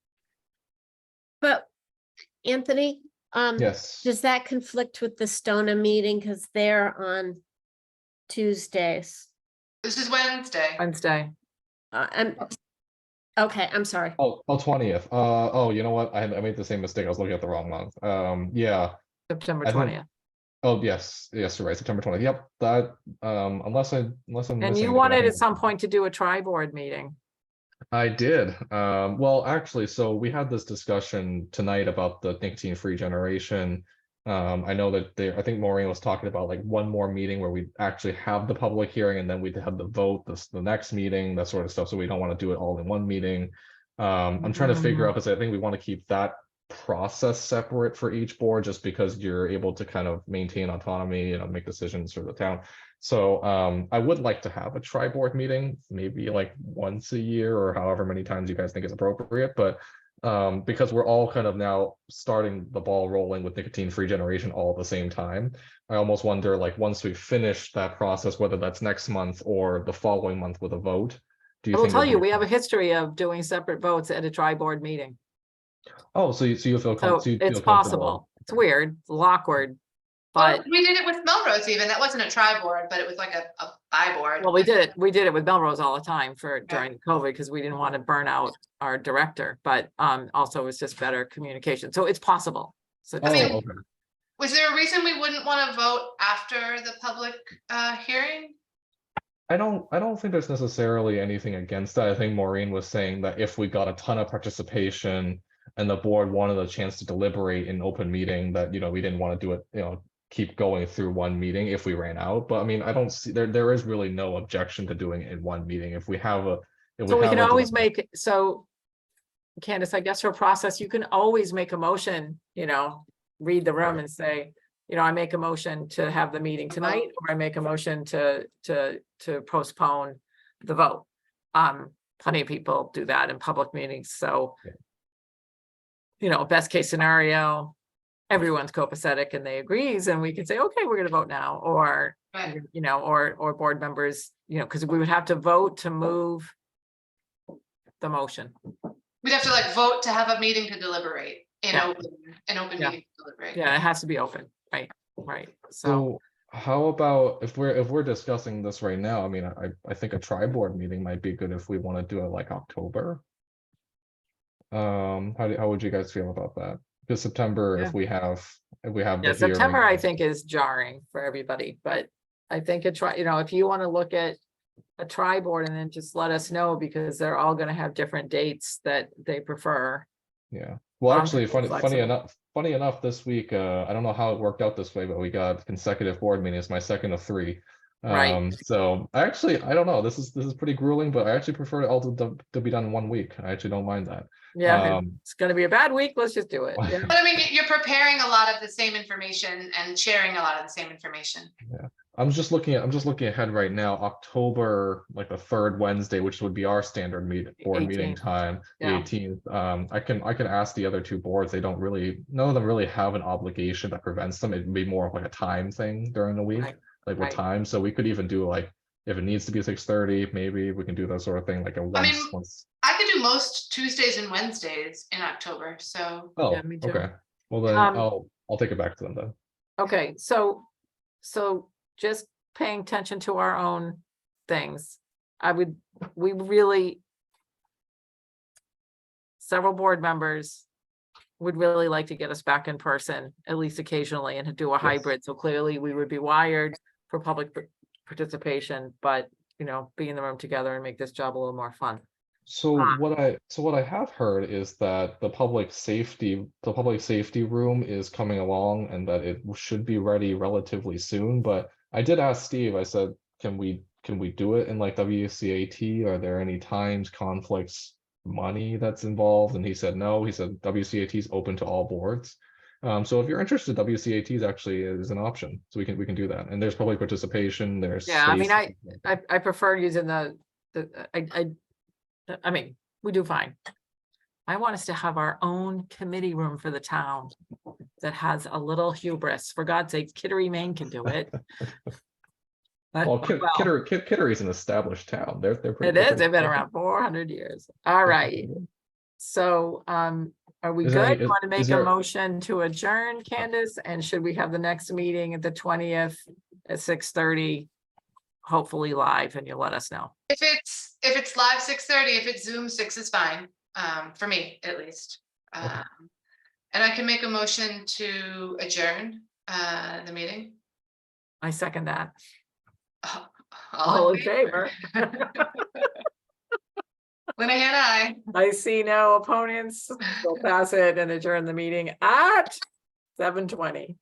But Anthony, Yes. does that conflict with the Stona meeting? Because they're on Tuesdays. This is Wednesday. Wednesday. Okay, I'm sorry. Oh, 20th. Oh, you know what? I made the same mistake. I was looking at the wrong month. Yeah. September I think- 20th. Oh, yes, you're right. September 20th. Yep. That unless I'm And missing you anything, wanted I at some point to do a tri-board meeting. I did. Well, actually, so we had this discussion tonight about the nicotine-free generation. I know that I think Maureen was talking about like one more meeting where we actually have the public hearing and then we'd have the vote, the next meeting, that sort of stuff. So we don't want to do it all in one meeting. I'm trying to figure out, because I think we want to keep that process separate for each board, just because you're able to kind of maintain autonomy, make decisions for the town. So I would like to have a tri-board meeting, maybe like once a year or however many times you guys think is appropriate. But because we're all kind of now starting the ball rolling with nicotine-free generation all at the same time, I almost wonder, like, once we finish that process, whether that's next month or the following month with a vote. Do you I will think tell it'd you, be- we have a history of doing separate votes at a tri-board meeting. Oh, so you feel So so you feel it's comfortable. possible. It's weird, it's awkward. Well, But, we did it with Melrose even. That wasn't a tri-board, but it was like a bi-board. well, we did it with Melrose all the time during COVID, because we didn't want to burn out our director, but also it's just better communication. So it's possible. So Oh, mean- okay. Was there a reason we wouldn't want to vote after the public hearing? I don't think there's necessarily anything against that. I think Maureen was saying that if we got a ton of participation, and the board wanted a chance to deliberate in open meeting, that, we didn't want to do it, keep going through one meeting if we ran out. But I mean, I don't see, there is really no objection to doing it in one meeting. If we have a, So we can always make, so Candace, I guess for process, you can always make a motion, read the room and say, I make a motion to have the meeting tonight, or I make a motion to postpone the vote. Plenty of people do that in public meetings, so. Best case scenario, everyone's copacetic and they agrees, and we can say, okay, we're gonna vote now, or, Right. or board members, because we would have to vote to move the motion. We'd have to like vote to have a meeting to deliberate in Yeah. an open Yeah. meeting to deliberate. Yeah, it has to be open, right, so, So how about if we're discussing this right now? I mean, I think a tri-board meeting might be good if we want to do it like October. How would you guys feel about that? Because September, Yeah. if we have yeah, the September, hearing- I think is jarring for everybody, but I think if you want to look at a tri-board and then just let us know, because they're all gonna have different dates that they prefer. Yeah. Well, actually, funny flexible. enough, this week, I don't know how it worked out this way, but we got consecutive board meetings, my second of 3. Right. So I don't know. This is pretty grueling, but I actually prefer it all to be done in 1 week. I actually don't mind that. Yeah, it's gonna be a bad week, let's just do it. Yeah. But I mean, you're preparing a lot of the same information and sharing a lot of the same information. I'm just looking ahead right now, October, like the 3rd Wednesday, which would be our standard board meeting 18th. time, the Yeah. 18th. I can ask the other 2 boards. None of them really have an obligation that prevents them. It'd be more of like a time thing during the week, Right, like what right. time. So we could even do like, if it needs to be 6:30, maybe we can do that sort of thing, like a once. I could do most Tuesdays and Wednesdays in October, so. Oh, Yeah, me too. okay. Well then, I'll take it back to them then. Okay, so just paying attention to our own things. Several board members would really like to get us back in person, at least occasionally, and to do a hybrid. So clearly we would be wired for public participation, but, be in the room together and make this job a little more fun. So what I have heard is that the public safety room is coming along, and that it should be ready relatively soon. But I did ask Steve, I said, can we do it in like WCAT? Are there any times, conflicts, money that's involved? And he said no. He said WCAT is open to all boards. So if you're interested, WCAT is an option. So we can do that. And there's public participation. There's Yeah, I mean, space. I prefer using I mean, we do fine. I want us to have our own committee room for the town that has a little hubris. For God's sakes, Kittery, Maine can do it. But, Well, well, Kittery is an established town. They're it pretty. is, they've been around 400 years. All right. So, are we Is there good? any- Want to make is a there- motion to adjourn, Candace? And should we have the next meeting at the 20th at 6:30? Hopefully live, and you'll let us know. If it's live 6:30, if it's Zoom 6 is fine, for me at least. And I can make a motion to adjourn the meeting. I second that. All All in favor? Linehan, aye. I see no opponents. We'll pass it and adjourn the meeting at 7:20.